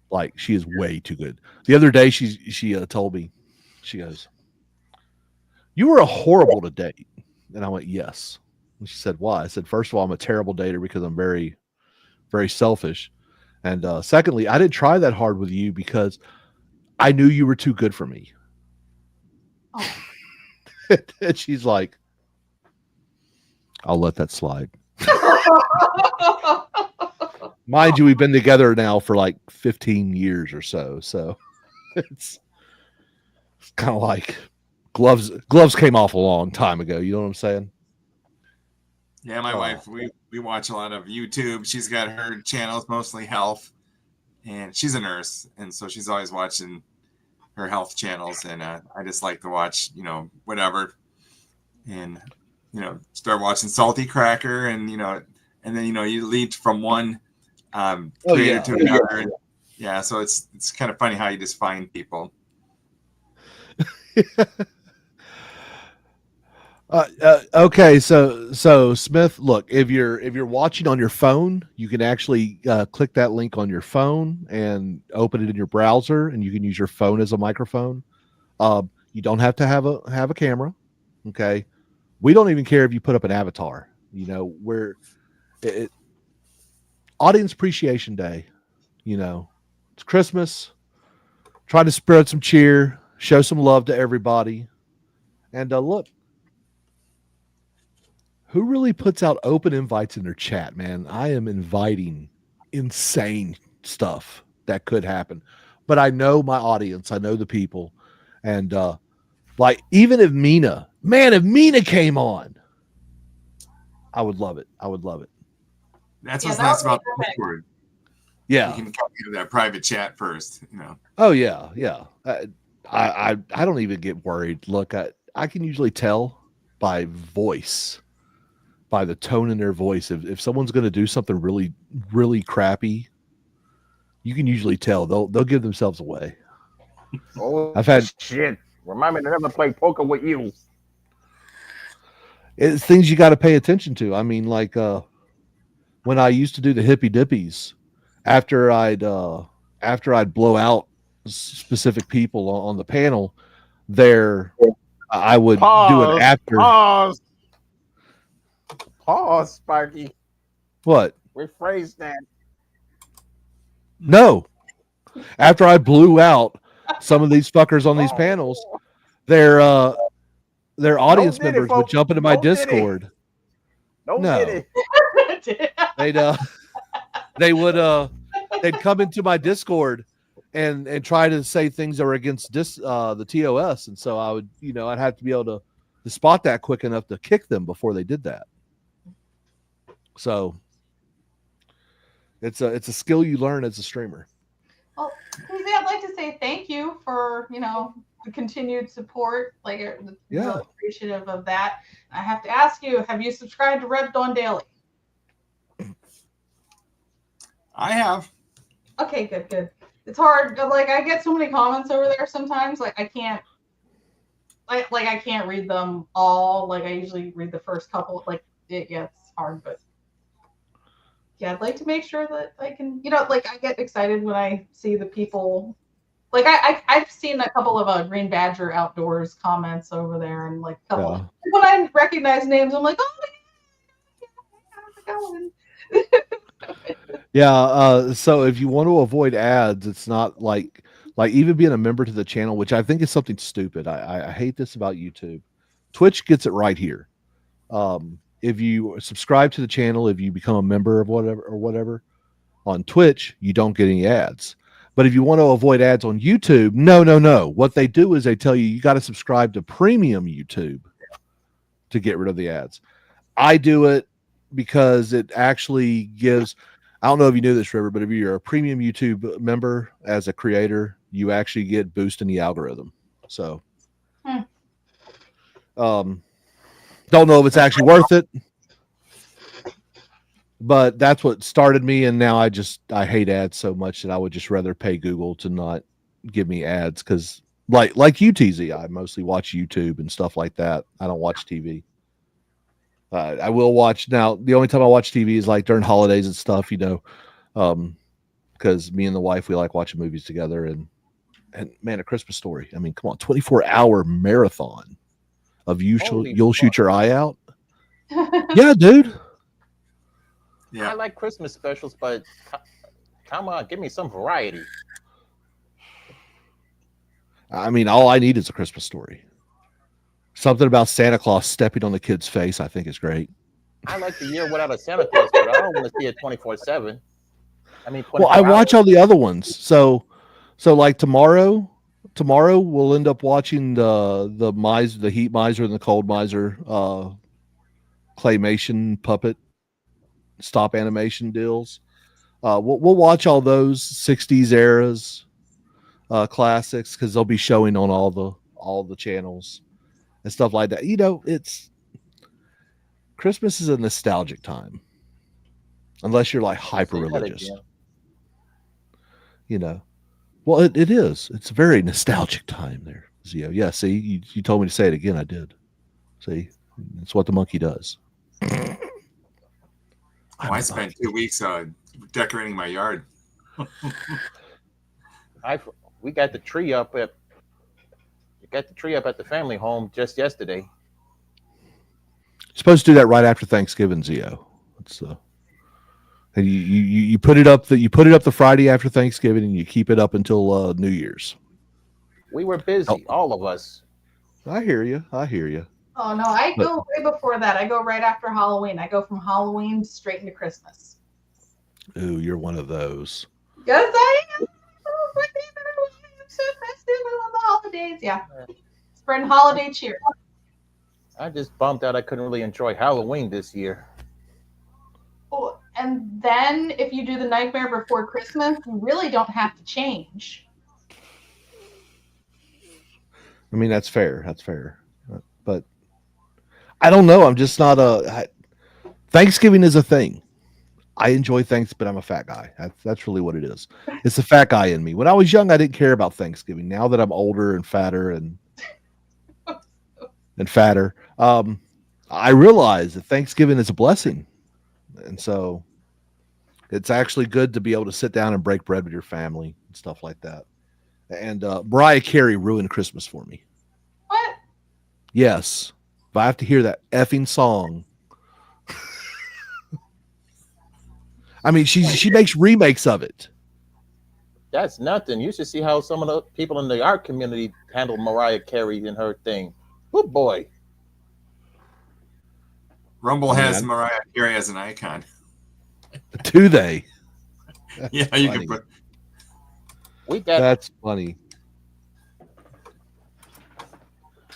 Like, she is way too good. The other day, she told me, she goes, "You were horrible to date." And I went, "Yes." And she said, "Why?" I said, "First of all, I'm a terrible dater because I'm very, very selfish. And secondly, I didn't try that hard with you because I knew you were too good for me."
Oh.
And she's like, "I'll let that slide." Mind you, we've been together now for like 15 years or so. So it's kind of like gloves came off a long time ago. You know what I'm saying?
Yeah, my wife, we watch a lot of YouTube. She's got her channels, mostly health, and she's a nurse, and so she's always watching her health channels. And I just like to watch, whatever, and start watching Salty Cracker, and and then you lead from one creator to another. And, yeah, so it's kind of funny how you just find people.
Okay, so Smith, look, if you're watching on your phone, you can actually click that link on your phone and open it in your browser, and you can use your phone as a microphone. You don't have to have a camera. Okay, we don't even care if you put up an avatar. Audience Appreciation Day. It's Christmas. Try to spread some cheer, show some love to everybody, and look. Who really puts out open invites in their chat, man? I am inviting insane stuff that could happen. But I know my audience, I know the people. And like, even if Mina came on, I would love it.
That's what's nice about Discord.
Yeah.
You can come into that private chat first,
Oh yeah. I don't even get worried. Look, I can usually tell by voice, by the tone in their voice. If someone's going to do something really, really crappy, you can usually tell. They'll give themselves away.
Oh,
I've had
shit. Remind me to never play poker with you.
It's things you got to pay attention to. I mean, like when I used to do the hippy dippies, after I'd blow out specific people on the panel, I would do an after.
Pause, Sparky.
What?
Rephrase that.
No. After I blew out some of these fuckers on these panels, their audience members would jump into my Discord. No. They'd come into my Discord and try to say things that were against the TOS, and so I would, I'd have to be able to spot that quick enough to kick them before they did that. So it's a skill you learn as a streamer.
Well, Susie, I'd like to say thank you for the continued support. Like, really appreciative of that. I have to ask you, have you subscribed to Rev Dawn Daily?
I have.
Okay, good. it's hard. Like I get so many comments over there sometimes. Like I can't. Like I can't read them all. Like I usually read the first couple. Like it gets hard, but yeah, I'd like to make sure that I can. Like I get excited when I see the people. Like I've seen a couple of Green Badger Outdoors comments over there, and like a couple.
Yeah.
When I recognize names, I'm like, oh, how's it going?
Yeah. So if you want to avoid ads, it's not like even being a member to the channel, which I think is something stupid. I hate this about YouTube. Twitch gets it right here. If you subscribe to the channel, if you become a member of whatever on Twitch, you don't get any ads. But if you want to avoid ads on YouTube, no. What they do is they tell you got to subscribe to premium YouTube to get rid of the ads. I do it because it actually gives. I don't know if you knew this, River, but if you're a premium YouTube member as a creator, you actually get boost in the algorithm. So, don't know if it's actually worth it, but that's what started me. And now I hate ads so much that I would just rather pay Google to not give me ads. Cause like UTZ, I mostly watch YouTube and stuff like that. I don't watch TV. I will watch now. The only time I watch TV is like during holidays and stuff, because me and the wife, we like watching movies together. And man, A Christmas Story. I mean, come on, 24-hour marathon of you'll shoot your eye out. Yeah, dude.
Yeah. I like Christmas specials, but come on, give me some variety.
I mean, all I need is A Christmas Story. Something about Santa Claus stepping on the kid's face, I think is great.
I like the year without a Santa Claus, but I don't want to see it 24/7. I mean,
well, I watch all the other ones. So like tomorrow we'll end up watching the Heat Miser and the Cold Miser claymation puppet stop animation deals. We'll watch all those 60s eras classics because they'll be showing on all the channels and stuff like that. It's Christmas is a nostalgic time, unless you're like hyper religious. Well, it is. It's a very nostalgic time there, Zio. Yeah, see, you told me to say it again. I did. See, it's what the monkey does.
I spent 2 weeks decorating my yard.
We got the tree up at the family home just yesterday.
You're supposed to do that right after Thanksgiving, Zio. It's and you put it up the Friday after Thanksgiving, and you keep it up until New Year's.
We were busy, all of us.
I hear you.
Oh no, I go way before that. I go right after Halloween. I go from Halloween straight into Christmas.
Ooh, you're one of those.
Yes, I am. Oh, my favorite. I'm so festive. I love the holidays. Yeah, spreading holiday cheer.
I just bumped out. I couldn't really enjoy Halloween this year.
Oh, and then if you do the Nightmare Before Christmas, you really don't have to change.
I mean, that's fair. But I don't know. I'm just not Thanksgiving is a thing. I enjoy Thanksgiving, but I'm a fat guy. That's really what it is. It's the fat guy in me. When I was young, I didn't care about Thanksgiving. Now that I'm older and fatter and fatter, I realize that Thanksgiving is a blessing. And so it's actually good to be able to sit down and break bread with your family and stuff like that. And Mariah Carey ruined Christmas for me.
What?
Yes. If I have to hear that effing song. I mean, she makes remakes of it.
That's nothing. You should see how some of the people in the art community handle Mariah Carey and her thing. Good boy.
Rumble has Mariah Carey as an icon.
Do they?
Yeah, you can put.
That's funny.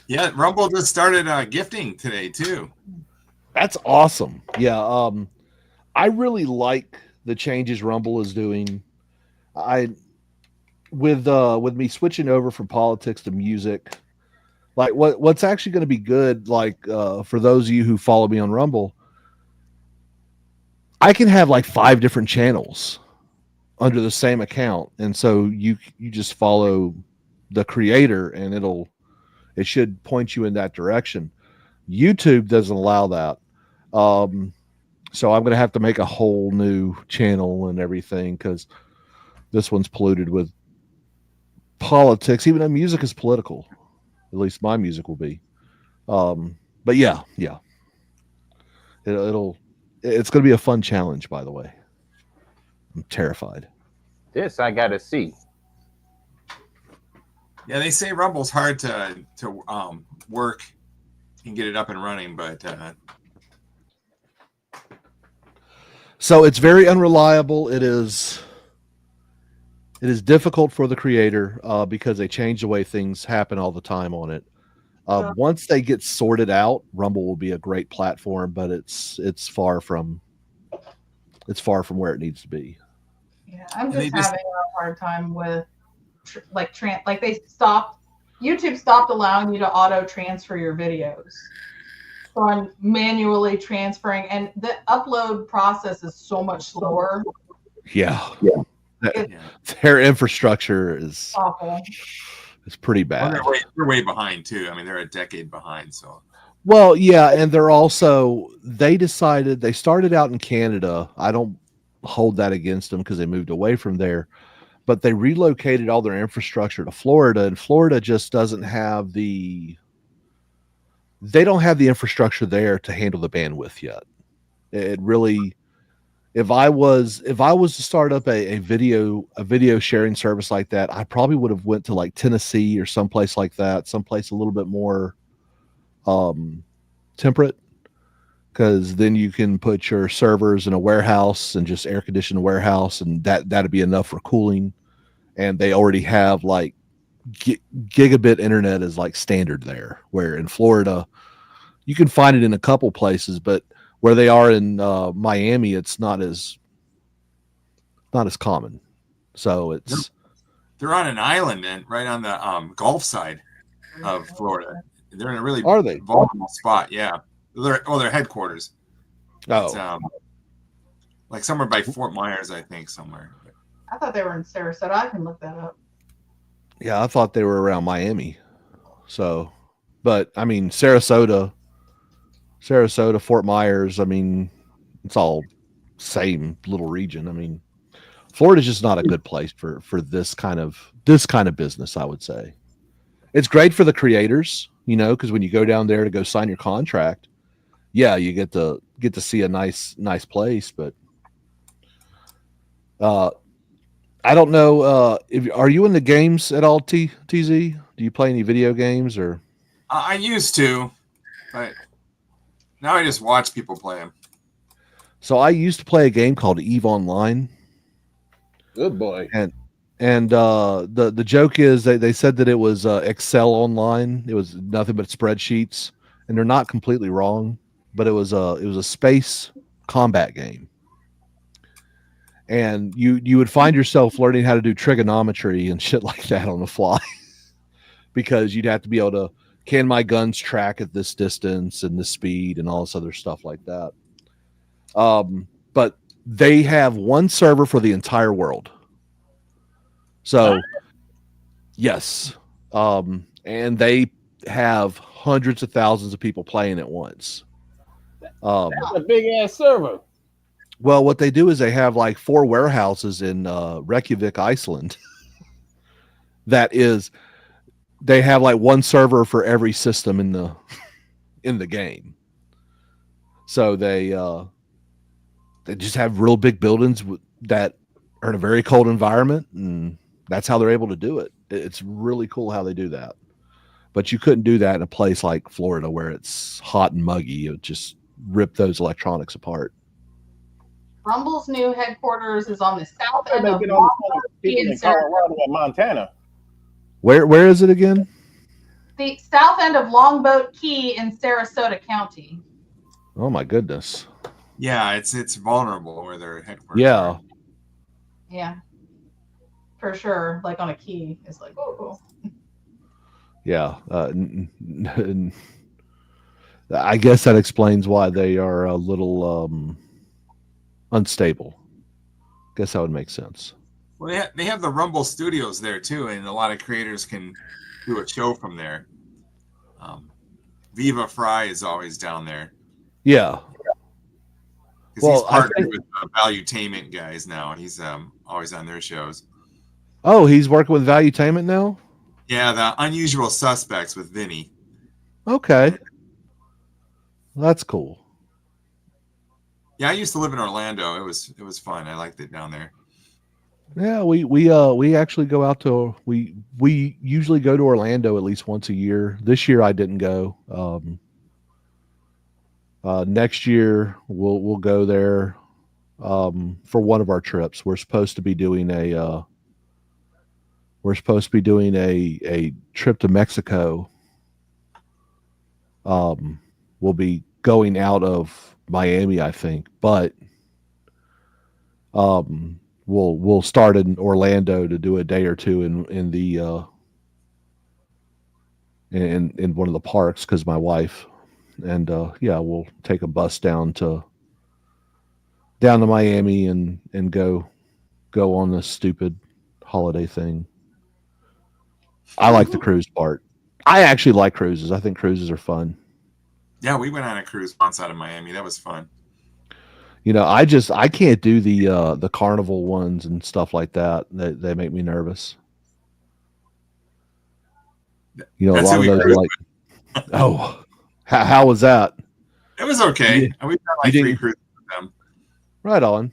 Yeah, Rumble just started gifting today too.
That's awesome. Yeah, I really like the changes Rumble is doing. With me switching over from politics to music, like what's actually going to be good, like for those of you who follow me on Rumble, I can have like 5 different channels under the same account, and so you just follow the creator, and it should point you in that direction. YouTube doesn't allow that. So I'm going to have to make a whole new channel and everything because this one's polluted with politics. Even though music is political, at least my music will be. But yeah, it's going to be a fun challenge. By the way, I'm terrified.
This I gotta see.
Yeah, they say Rumble's hard to work and get it up and running, but
so it's very unreliable. It is difficult for the creator because they change the way things happen all the time on it. Once they get sorted out, Rumble will be a great platform, but it's far from where it needs to be.
Yeah, I'm just having a hard time with YouTube stopped allowing you to auto transfer your videos. So I'm manually transferring, and the upload process is so much slower.
Yeah. Their infrastructure is
awful.
It's pretty bad.
Well, they're way behind too. I mean, they're a decade behind. So.
Well, yeah, and they started out in Canada. I don't hold that against them because they moved away from there, but they relocated all their infrastructure to Florida, and Florida just doesn't have they don't have the infrastructure there to handle the bandwidth yet. It really, if I was to start up a video sharing service like that, I probably would have went to like Tennessee or someplace like that, someplace a little bit more temperate, because then you can put your servers in a warehouse and just air condition the warehouse, and that'd be enough for cooling. And they already have like gigabit internet is like standard there, where in Florida you can find it in a couple places, but where they are in Miami, it's not as common. So
they're on an island and right on the Gulf side of Florida. They're in a really vulnerable spot. Yeah, their headquarters.
Oh,
it's, like somewhere by Fort Myers, I think somewhere.
I thought they were in Sarasota. I can look that up.
Yeah, I thought they were around Miami. So, but I mean, Sarasota, Fort Myers. I mean, it's all same little region. I mean, Florida's just not a good place for this kind of business, I would say. It's great for the creators, because when you go down there to go sign your contract, yeah, you get to see a nice place, but I don't know. Are you in the games at all, TZ? Do you play any video games or?
I used to, but now I just watch people play them.
So I used to play a game called EVE Online.
Good boy.
And the joke is they said that it was Excel Online. It was nothing but spreadsheets, and they're not completely wrong. But it was a space combat game. And you would find yourself learning how to do trigonometry and shit like that on the fly because you'd have to be able to, can my guns track at this distance and this speed and all this other stuff like that. But they have one server for the entire world. So yes. And they have hundreds of thousands of people playing at once.
That's a big ass server.
Well, what they do is they have like 4 warehouses in Reykjavik, Iceland. They have like one server for every system in the game. So they just have real big buildings that are in a very cold environment, and that's how they're able to do it. It's really cool how they do that. But you couldn't do that in a place like Florida where it's hot and muggy. It would just rip those electronics apart.
Rumble's new headquarters is on the south end of
Colorado and Montana.
Where is it again?
The south end of Longboat Key in Sarasota County.
Oh my goodness.
Yeah, it's vulnerable where their headquarters.
Yeah.
Are.
Yeah. For sure. Like on a key. It's like, oh.
Yeah. I guess that explains why they are a little unstable. Guess that would make sense.
Well, they have the Rumble Studios there too, and a lot of creators can do a show from there. Viva Fry is always down there.
Yeah.
Because he's partnered with Valuetainment guys now. He's always on their shows.
Oh, he's working with Valuetainment now?
Yeah, the Unusual Suspects with Vinny.
Okay. That's cool.
Yeah, I used to live in Orlando. It was fun. I liked it down there.
Yeah, we actually go out to we usually go to Orlando at least once a year. This year I didn't go. Next year we'll go there for one of our trips. We're supposed to be doing a trip to Mexico. We'll be going out of Miami, I think, but we'll start in Orlando to do a day or two in one of the parks because my wife, and we'll take a bus down to Miami and go on this stupid holiday thing. I like the cruise part. I actually like cruises. I think cruises are fun.
Yeah, we went on a cruise once out of Miami. That was fun.
I can't do the carnival ones and stuff like that. They make me nervous. A
That's
lot of those are like, oh, how was that?
It was okay. We've got like 3 cruises with them.
Right on.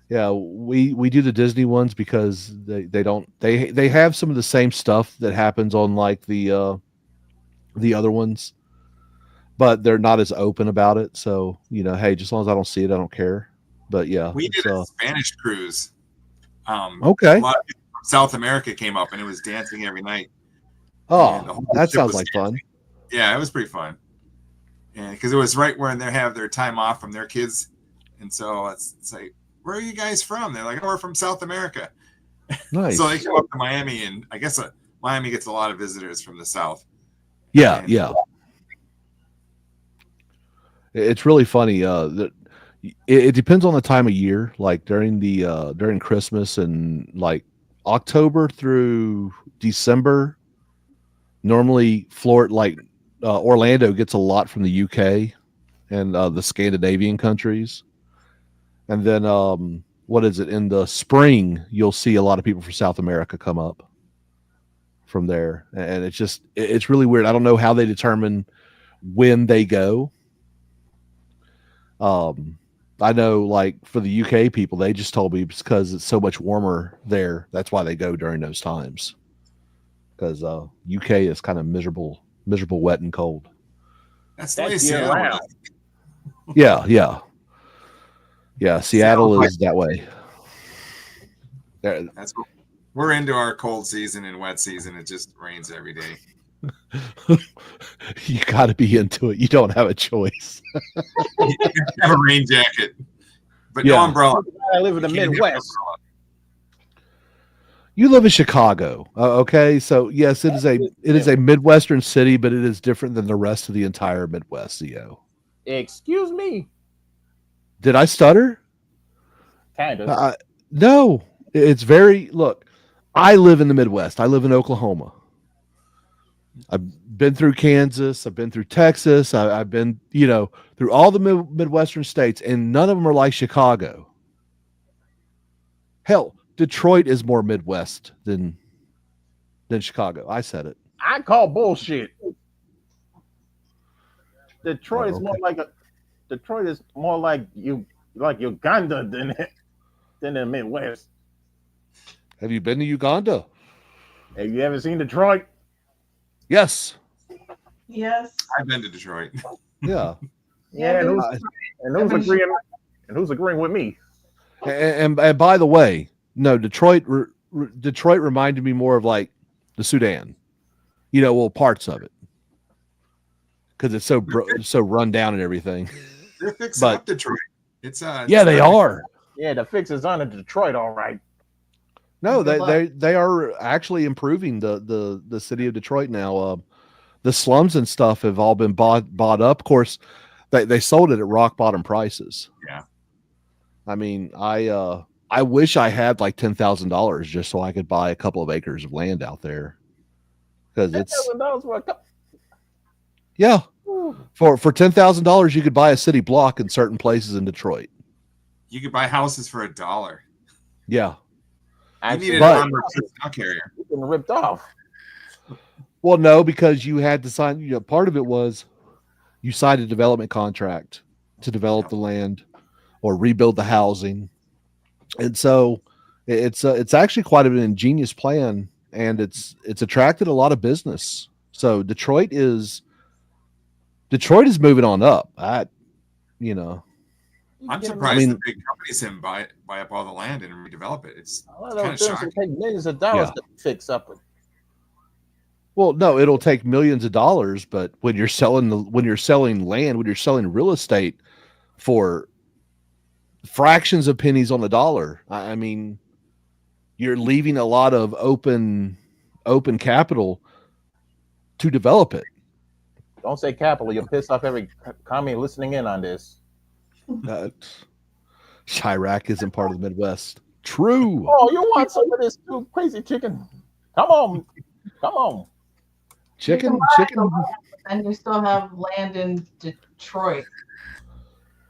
Yeah, we do the Disney ones because they have some of the same stuff that happens on like the other ones, but they're not as open about it. So hey, just as long as I don't see it, I don't care. But yeah,
we did a Spanish cruise.
Okay.
A lot of people from South America came up, and it was dancing every night.
Oh, that sounds like fun.
Yeah, it was pretty fun. And because it was right when they have their time off from their kids, and so it's like, where are you guys from? They're like, oh, we're from South America.
Nice.
So they come up to Miami, and I guess Miami gets a lot of visitors from the South.
Yeah, yeah. It's really funny. It depends on the time of year. Like during Christmas and like October through December, normally Orlando gets a lot from the UK and the Scandinavian countries. And then in the spring, you'll see a lot of people from South America come up from there. And it's really weird. I don't know how they determine when they go. I know like for the UK people, they just told me because it's so much warmer there. That's why they go during those times. Because UK is kind of miserable, wet and cold.
That's the way Seattle is.
Yeah. Seattle is that way.
We're into our cold season and wet season. It just rains every day.
You got to be into it. You don't have a choice.
You have a rain jacket, but no umbrella.
I live in the Midwest.
You live in Chicago, okay? So yes, it is a Midwestern city, but it is different than the rest of the entire Midwest.
Excuse me.
Did I stutter?
Kind of.
No, it's very. Look, I live in the Midwest. I live in Oklahoma. I've been through Kansas. I've been through Texas. I've been, through all the Midwestern states, and none of them are like Chicago. Hell, Detroit is more Midwest than Chicago. I said it.
I call bullshit. Detroit is more like Uganda than the Midwest.
Have you been to Uganda?
Have you ever seen Detroit?
Yes.
Yes.
I've been to Detroit.
Yeah.
Yeah. Who's agreeing with me?
And by the way, no, Detroit reminded me more of like the Sudan. Parts of it because it's so run down and everything.
They're fixing up Detroit. It's
they are.
Yeah, the fix is on in Detroit, all right.
No, they are actually improving the city of Detroit now. The slums and stuff have all been bought up. Of course, they sold it at rock bottom prices.
Yeah.
I mean, I I wish I had like $10,000 just so I could buy a couple of acres of land out there, because it's yeah. For $10,000, you could buy a city block in certain places in Detroit.
You could buy houses for $1.
Yeah.
You needed
But-
an armored snow carrier.
You've been ripped off.
Well, no, because you had to sign. You know, part of it was you signed a development contract to develop the land or rebuild the housing, and so it's actually quite an ingenious plan, and it's attracted a lot of business. So Detroit is moving on up.
I'm surprised the big companies didn't buy up all the land and redevelop it. It's kind of shocking.
Take millions of dollars to fix up it.
Well, no, it'll take millions of dollars, but when you're selling land, when you're selling real estate for fractions of pennies on the dollar, I mean, you're leaving a lot of open capital to develop it.
Don't say capital. You'll piss off every commie listening in on this.
Chirac isn't part of the Midwest. True.
Oh, you want some of this too, crazy chicken? Come on.
Chicken.
And you still have land in Detroit.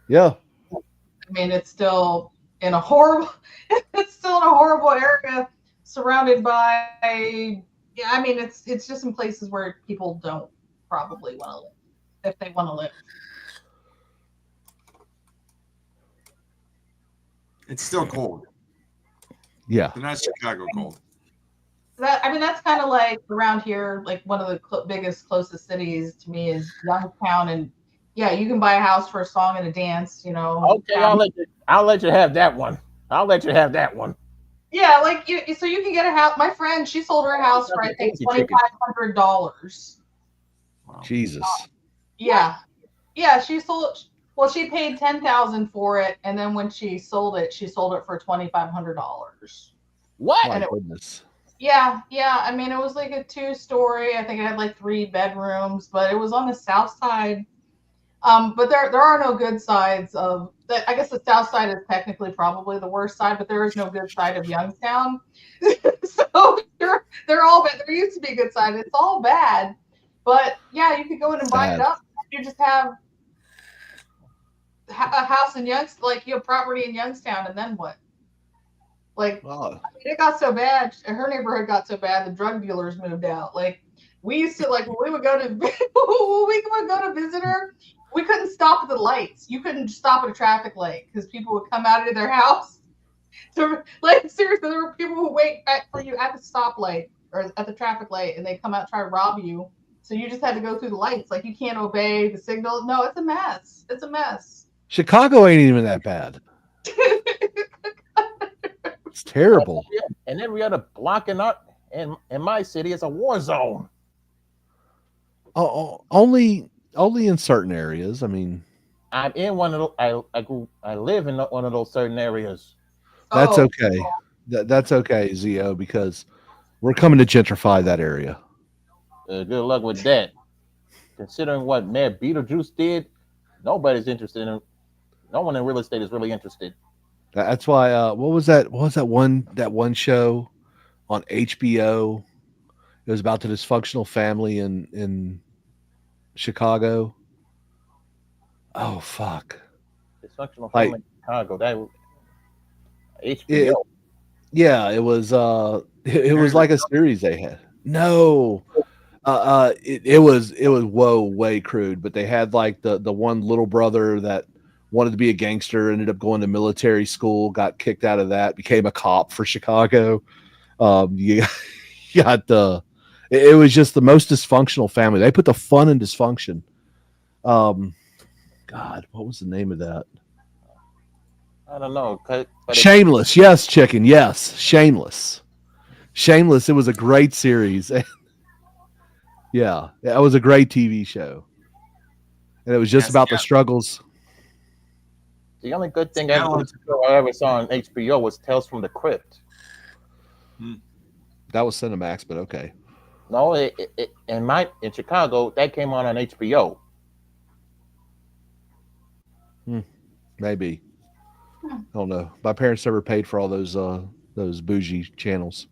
Yeah.
I mean, it's still in a horrible area, surrounded by. Yeah, I mean, it's just in places where people don't probably want to live, if they want to live.
It's still cold.
Yeah.
But not Chicago cold.
That's kind of like around here, like one of the biggest, closest cities to me is Youngstown, and yeah, you can buy a house for a song and a dance.
Okay, I'll let you have that one.
Yeah, like so you can get a house. My friend, she sold her house for I think $2,500.
Wow.
Jesus.
Yeah, she sold. Well, she paid $10,000 for it, and then when she sold it for $2,500.
What?
My goodness.
Yeah. I mean, it was like a 2-story. I think it had like 3 bedrooms, but it was on the south side. But there are no good sides of that. I guess the south side is technically probably the worst side, but there is no good side of Youngstown. So they're all bad. There used to be a good side. It's all bad. But yeah, you could go in and buy it up. You just have a house in Youngstown, like you have property in Youngstown, and then what? Like, it got so bad. Her neighborhood got so bad. The drug dealers moved out. Like, we used to when we would go to visit her. We couldn't stop at the lights. You couldn't stop at a traffic light because people would come out of their house. So, like, seriously, there were people who wait for you at the stoplight or at the traffic light, and they come out and try to rob you. So you just had to go through the lights. Like, you can't obey the signal. No, it's a mess. It's a mess.
Chicago ain't even that bad. It's terrible.
And every other block in my city is a war zone.
Oh, only in certain areas. I mean,
I'm in one of those. I live in one of those certain areas.
That's okay. That's okay, Zio, because we're coming to gentrify that area.
Good luck with that. Considering what Mayor Beetlejuice did, nobody's interested in. No one in real estate is really interested.
That's why. What was that? What was that one show on HBO? It was about the dysfunctional family in Chicago. Oh fuck!
Dysfunctional family in Chicago. That HBO.
It was. It was like a series they had. No. It was way crude, but they had like the one little brother that wanted to be a gangster, ended up going to military school, got kicked out of that, became a cop for Chicago. You got it was just the most dysfunctional family. They put the fun in dysfunction. God, what was the name of that?
I don't know.
Shameless. Yes, chicken. Yes. Shameless. It was a great series. Yeah, that was a great TV show. And it was just about the struggles.
The only good thing I ever saw on HBO was Tales from the Crypt.
That was Cinemax, but okay.
No, in Chicago, that came on HBO.
Maybe. I don't know. My parents never paid for all those bougie channels.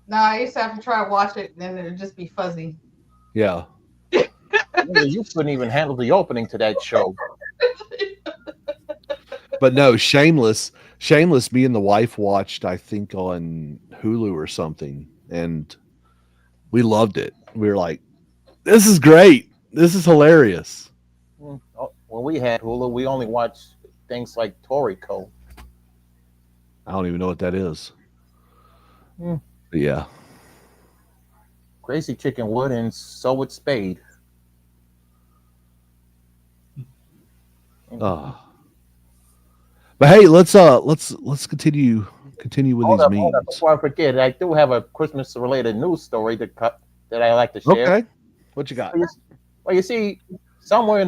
No, I used to have to try to watch it, and then it'd just be fuzzy.
Yeah.
You couldn't even handle the opening to that show.
But no, Shameless. Shameless, me and the wife watched, I think, on Hulu or something, and we loved it. We were like, "This is great. This is hilarious."
When we had Hulu, we only watched things like Toriko.
I don't even know what that is.
Mm.
But yeah.
Crazy Chicken would, and so would Spade.
But hey, let's continue with
Hold
these
up,
memes.
before I forget, I do have a Christmas related news story that I like to share.
Okay. What you got?
Well, you see, somewhere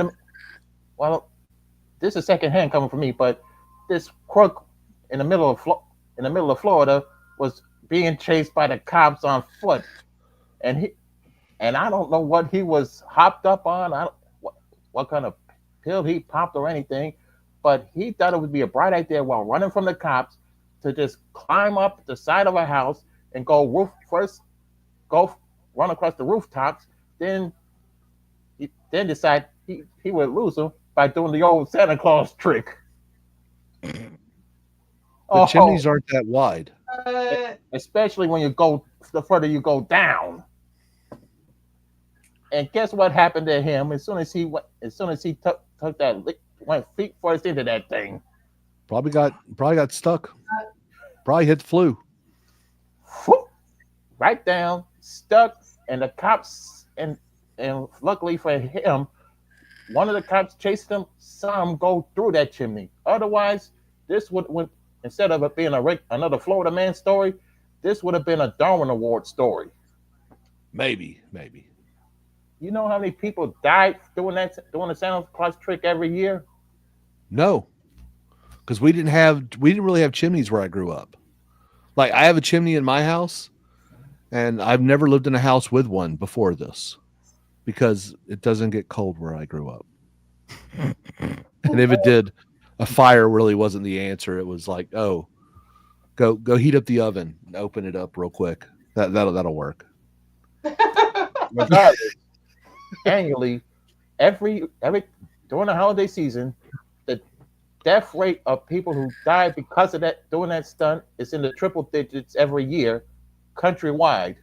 this is secondhand coming from me, but this crook in the middle of Florida was being chased by the cops on foot, and I don't know what he was hopped up on. What kind of pill he popped or anything, but he thought it would be a bright idea while running from the cops to just climb up the side of a house and go run across the rooftops, then decide he would lose them by doing the old Santa Claus trick.
The chimneys aren't that wide.
Especially when the further you go down. And guess what happened to him as soon as he took that went feet first into that thing?
Probably got stuck. Probably hit the flu.
Right down, stuck, and the cops and luckily for him, one of the cops chased him, saw him go through that chimney. Otherwise, this would instead of it being another Florida man story, this would have been a Darwin Award story.
Maybe.
You know how many people died doing the Santa Claus trick every year?
No, because we didn't really have chimneys where I grew up. Like, I have a chimney in my house, and I've never lived in a house with one before this because it doesn't get cold where I grew up. And if it did, a fire really wasn't the answer. It was like, oh, go heat up the oven and open it up real quick. That'll work.
Regardless, annually, every during the holiday season, the death rate of people who die because of doing that stunt is in the triple digits every year, countrywide.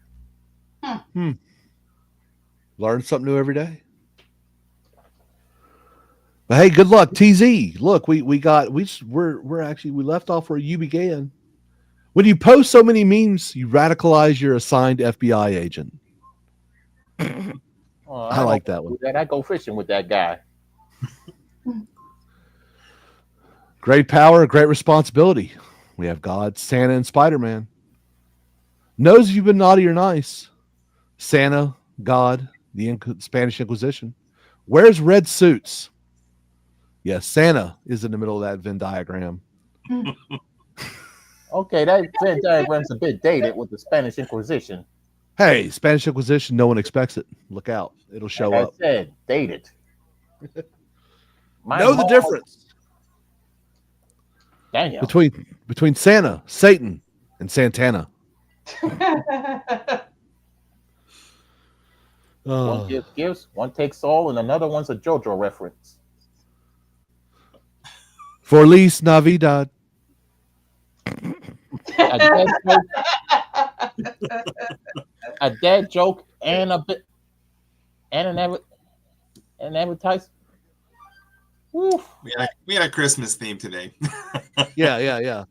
Learn something new every day. But hey, good luck, TZ. Look, we left off where you began. When you post so many memes, you radicalize your assigned FBI agent. I like that one.
I go fishing with that guy.
Great power, great responsibility. We have God, Santa, and Spider-Man. Knows if you've been naughty or nice. Santa, God, the Spanish Inquisition. Wears red suits. Yes, Santa is in the middle of that Venn diagram.
Okay, that Venn diagram's a bit dated with the Spanish Inquisition.
Hey, Spanish Inquisition, no one expects it. Look out. It'll show up.
I said, dated.
Know the difference.
Daniel.
Between Santa, Satan, and Santana.
One gives gifts, one takes all, and another one's a JoJo reference.
Feliz Navidad.
A dad joke and a bit and an advertisement. Woof.
We had a Christmas theme today.
Yeah.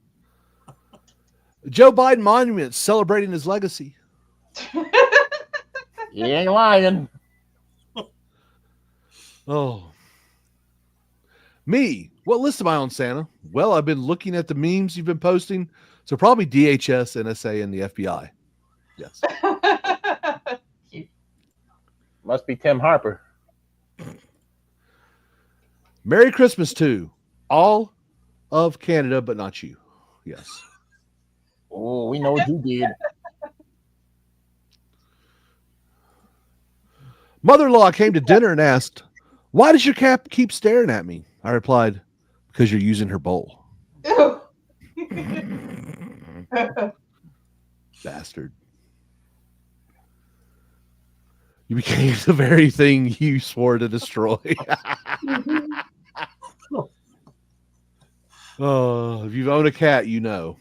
Joe Biden monument celebrating his legacy.
You ain't lying.
Oh. Me. What list am I on, Santa? Well, I've been looking at the memes you've been posting. So probably DHS, NSA, and the FBI. Yes.
Must be Tim Harper.
Merry Christmas to all of Canada, but not you. Yes.
Oh, we know what you did.
Mother-in-law came to dinner and asked, "Why does your cat keep staring at me?" I replied, "Because you're using her bowl."
Ew.
Bastard. You became the very thing you swore to destroy. Oh, if you've owned a cat, you know.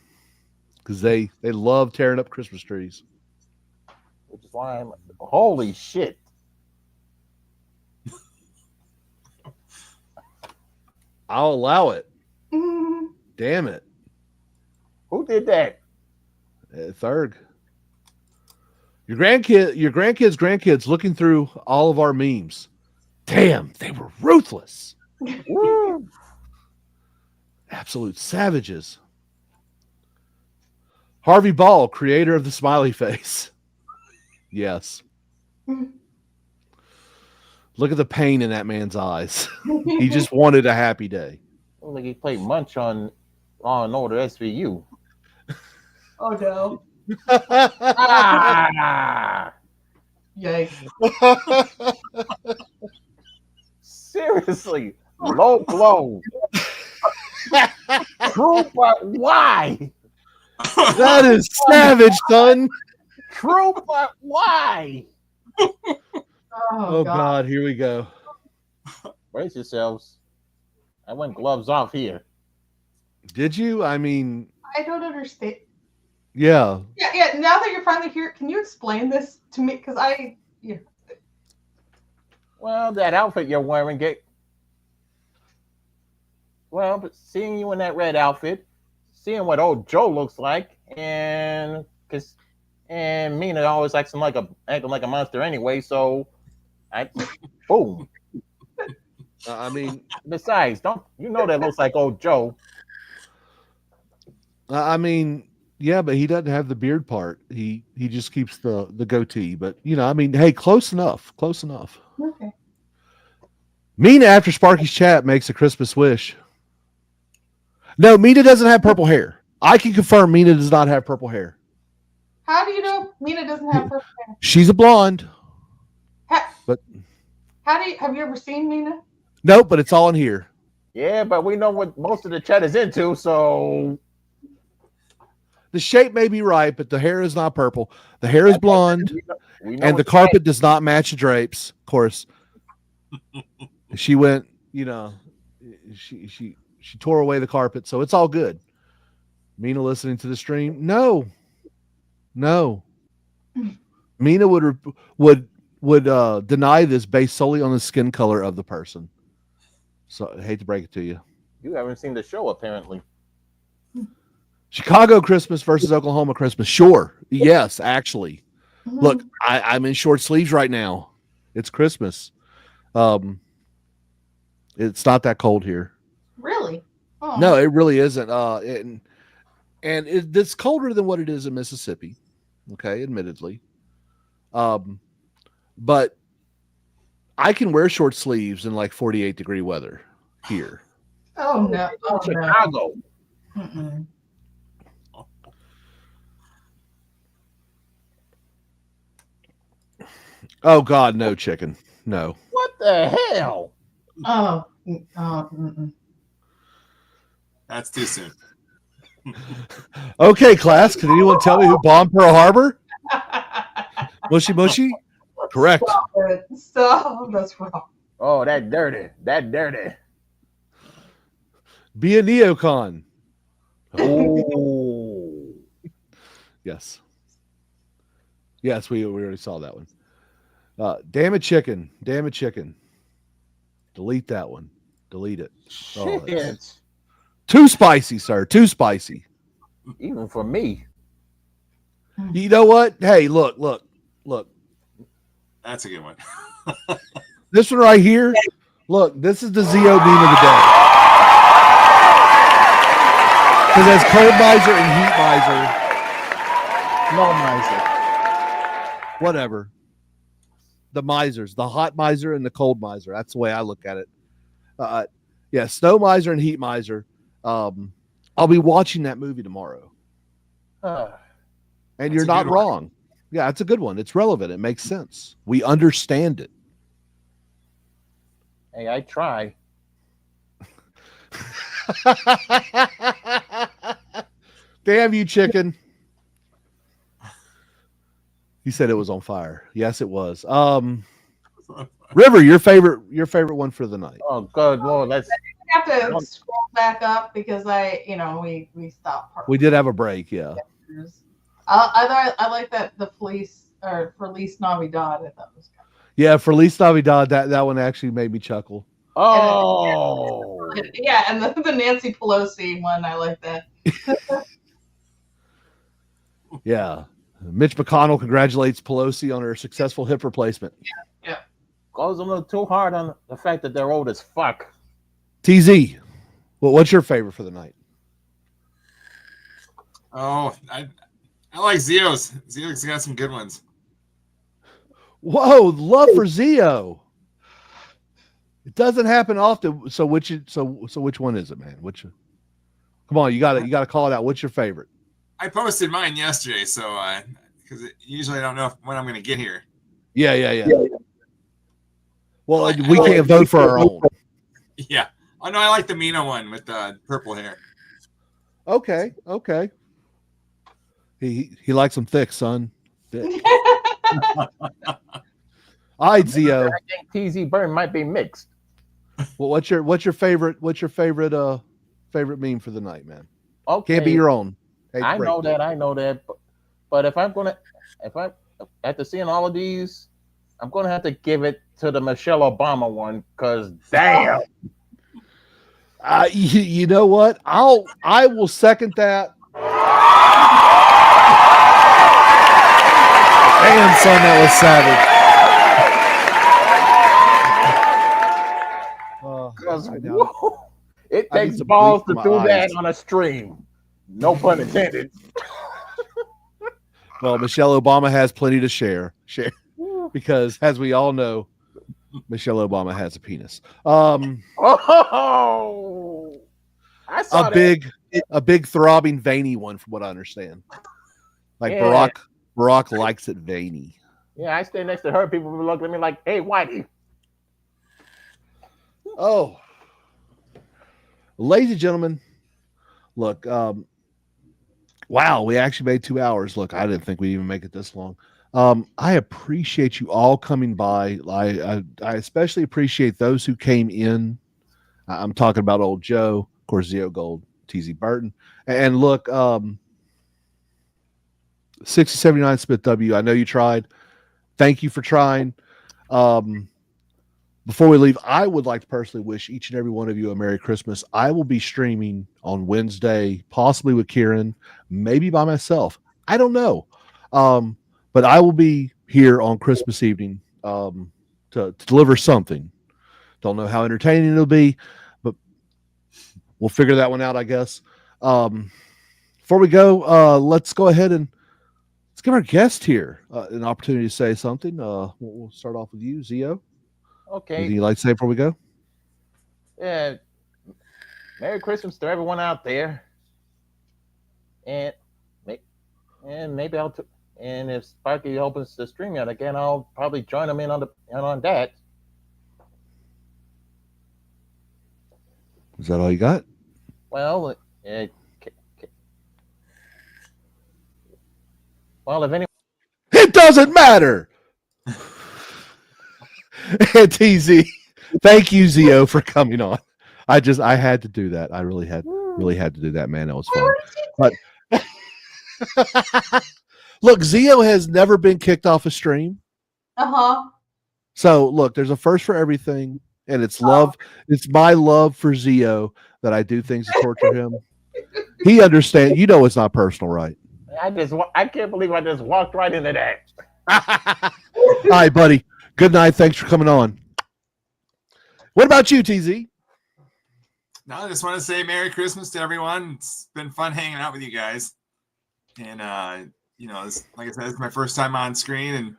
Because they love tearing up Christmas trees.
Which is why I'm holy shit.
I'll allow it.
Mhm.
Damn it.
Who did that?
Thurg. Your grandkids looking through all of our memes. Damn, they were ruthless.
Woo.
Absolute savages. Harvey Ball, creator of the smiley face. Yes. Look at the pain in that man's eyes. He just wanted a happy day.
Look like he played Munch on Law and Order SVU.
Oh no.
Ah!
Yikes.
Seriously, low blow. True, but why?
That is savage, son.
True, but why?
Oh God, here we go.
Brace yourselves. I went gloves off here.
Did you? I mean,
I don't understand.
yeah.
Yeah. Now that you're finally here, can you explain this to me? Because
Well, that outfit you're wearing, but seeing you in that red outfit, seeing what old Joe looks like, and Mina always acting like a monster anyway, so boom.
I mean,
besides, that looks like old Joe.
I mean, yeah, but he doesn't have the beard part. He just keeps the goatee. But I mean, hey, close enough. Close enough.
Okay.
Mina, after Sparky's chat, makes a Christmas wish. No, Mina doesn't have purple hair. I can confirm Mina does not have purple hair.
How do you know Mina doesn't have purple hair?
She's a blonde. But
have you ever seen Mina?
Nope, but it's all in here.
Yeah, but we know what most of the chat is into, so
the shape may be right, but the hair is not purple. The hair is blonde,
we know
and the carpet does not match the drapes. Of course, she went. She tore away the carpet, so it's all good. Mina listening to the stream? No. Mina would deny this based solely on the skin color of the person. So I hate to break it to you.
You haven't seen the show, apparently.
Chicago Christmas versus Oklahoma Christmas. Sure. Yes, actually. Look, I'm in short sleeves right now. It's Christmas. It's not that cold here.
Really? Oh.
No, it really isn't. It's colder than what it is in Mississippi. Okay, admittedly. But I can wear short sleeves in like 48-degree weather here.
Oh no! Oh,
Chicago.
No.
Oh God, no chicken, no.
What the hell?
Oh.
That's too soon.
Okay, class. Can anyone tell me who bombed Pearl Harbor? Mushy? Correct.
Stop. That's wrong.
Oh, that dirty.
Be a neocon.
Oh.
Yes, we already saw that one. Damn it, chicken. Delete that one. Delete it.
Shit.
Too spicy, sir. Too spicy.
Even for me.
You know what? Hey, look.
That's a good one.
This one right here. Look, this is the Zeo meme of the day. Because there's cold miser and heat miser.
No miser.
Whatever. The misers, the hot miser and the cold miser. That's the way I look at it. Yeah, snow miser and heat miser. I'll be watching that movie tomorrow. And you're not wrong. Yeah, it's a good one. It's relevant. It makes sense. We understand it.
Hey, I try.
Damn you, chicken. He said it was on fire. Yes, it was. River, your favorite one for the night.
Oh, good Lord. Let's
I have to scroll back up because we stopped.
We did have a break, yeah.
I like that the police or Feliz Navidad. I thought was kind of...
Yeah, Feliz Navidad. That one actually made me chuckle.
Oh.
Yeah, and the Nancy Pelosi one, I like that.
Yeah. Mitch McConnell congratulates Pelosi on her successful hip replacement.
Yeah.
Goes a little too hard on the fact that they're old as fuck.
TZ, well, what's your favorite for the night?
Oh, I like Zio's. Zio's got some good ones.
Whoa, love for Zio. It doesn't happen often. So which one is it, man? Come on, you gotta call it out. What's your favorite?
I posted mine yesterday, so because usually I don't know when I'm going to get here.
Yeah. Well, we can't vote for our own.
Yeah. Oh no, I like the Mina one with the purple hair.
Okay. He likes them thick, son. Thick. All right, Zio.
I think TZ Burn might be mixed.
Well, what's your favorite favorite meme for the night, man?
Okay.
Can't be your own.
I know that. But if I'm after seeing all of these, I'm gonna have to give it to the Michelle Obama one because damn.
You know what? I will second that. Damn, son, that was savage.
It takes balls to do that on a stream. No pun intended.
Well, Michelle Obama has plenty to share because, as we all know, Michelle Obama has a penis.
I saw
a big throbbing veiny one, from what I understand. Like
yeah.
Barack likes it veiny.
Yeah, I stay next to her. People will look at me like, "Hey, Whitey."
Oh, ladies and gentlemen, look. Wow, we actually made 2 hours. Look, I didn't think we'd even make it this long. I appreciate you all coming by. I especially appreciate those who came in. I'm talking about old Joe, of course, Zio Gold, TZ Burton. And look, 6079 Smith W, I know you tried. Thank you for trying. Before we leave, I would like to personally wish each and every one of you a Merry Christmas. I will be streaming on Wednesday, possibly with Kieran, maybe by myself. I don't know. But I will be here on Christmas evening to deliver something. Don't know how entertaining it'll be, but we'll figure that one out, I guess. Before we go, let's go ahead and let's give our guest here an opportunity to say something. We'll start off with you, Zio.
Okay.
Anything you'd like to say before we go?
Yeah. Merry Christmas to everyone out there. And maybe and if Sparky opens the stream yet again, I'll probably join him in on that.
Is that all you got?
Well, if anyone,
it doesn't matter. TZ, thank you, Zio, for coming on. I had to do that. I really had to do that, man. That was fun. But look, Zio has never been kicked off a stream. So look, there's a first for everything, and it's love. It's my love for Zio that I do things to torture him. He understands. You know, it's not personal, right?
I can't believe I just walked right into that.
All right, buddy. Good night. Thanks for coming on. What about you, TZ?
No, I just want to say Merry Christmas to everyone. It's been fun hanging out with you guys. And, like I said, it's my first time on screen.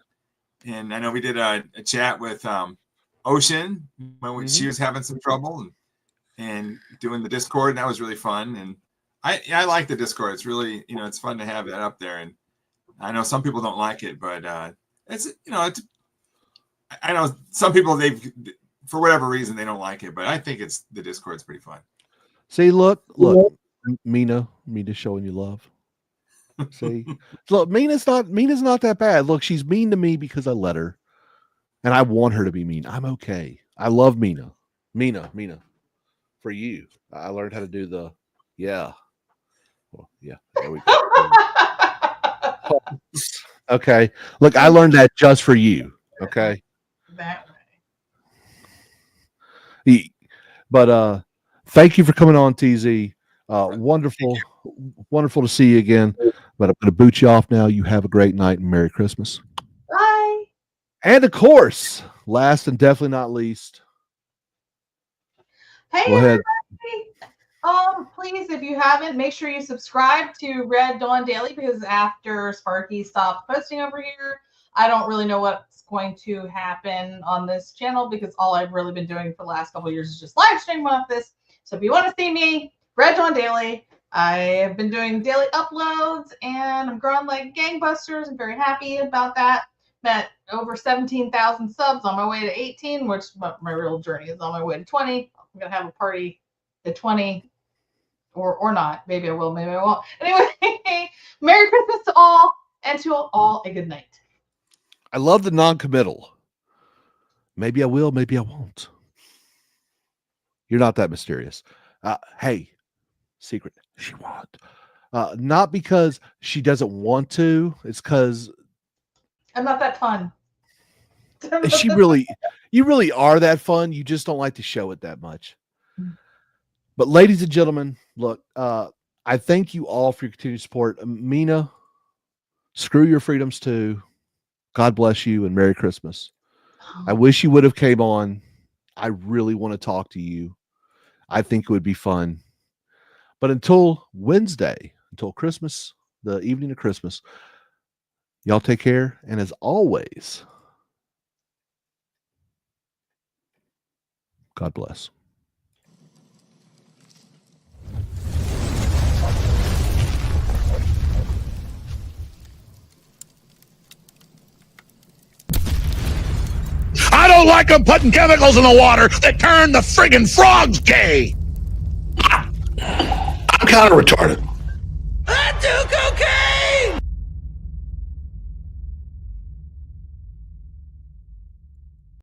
And I know we did a chat with Ocean when she was having some trouble and doing the Discord. And that was really fun. And I like the Discord. It's really, it's fun to have that up there. And I know some people don't like it, but I know some people, for whatever reason, they don't like it, but I think the Discord's pretty fun.
See, look, Mina showing you love. See, look, Mina's not that bad. Look, she's mean to me because I let her, and I want her to be mean. I'm okay. I love Mina. For you, I learned how to do the yeah. Well, yeah, there we go. Okay, look, I learned that just for you. Okay,
That
but thank you for coming on, TZ. Wonderful to see you again. But I'm going to boot you off now. You have a great night and Merry Christmas.
Bye.
And of course, last and definitely not least.
Hey,
Go ahead.
everybody. Please, if you haven't, make sure you subscribe to Red Dawn Daily, because after Sparky stopped posting over here, I don't really know what's going to happen on this channel, because all I've really been doing for the last couple of years is just live streaming off this. So if you want to see me, Red Dawn Daily, I have been doing daily uploads and I'm growing like gangbusters. I'm very happy about that. Met over 17,000 subs, on my way to 18, which my real journey is on my way to 20. I'm going to have a party at 20 or not. Maybe I will, maybe I won't. Anyway, Merry Christmas to all, and to all a good night.
I love the non-committal. Maybe I will, maybe I won't. You're not that mysterious. Hey, secret, she won't. Not because she doesn't want to. It's because
I'm not that fun.
You really are that fun. You just don't like to show it that much. But ladies and gentlemen, look, I thank you all for your continued support. Mina, screw your freedoms too. God bless you and Merry Christmas. I wish you would have came on. I really want to talk to you. I think it would be fun. But until Wednesday, until Christmas, the evening of Christmas, y'all take care. And as always, God bless.
I don't like them putting chemicals in the water that turn the friggin' frogs gay. I'm kind of retarded.
I do cocaine!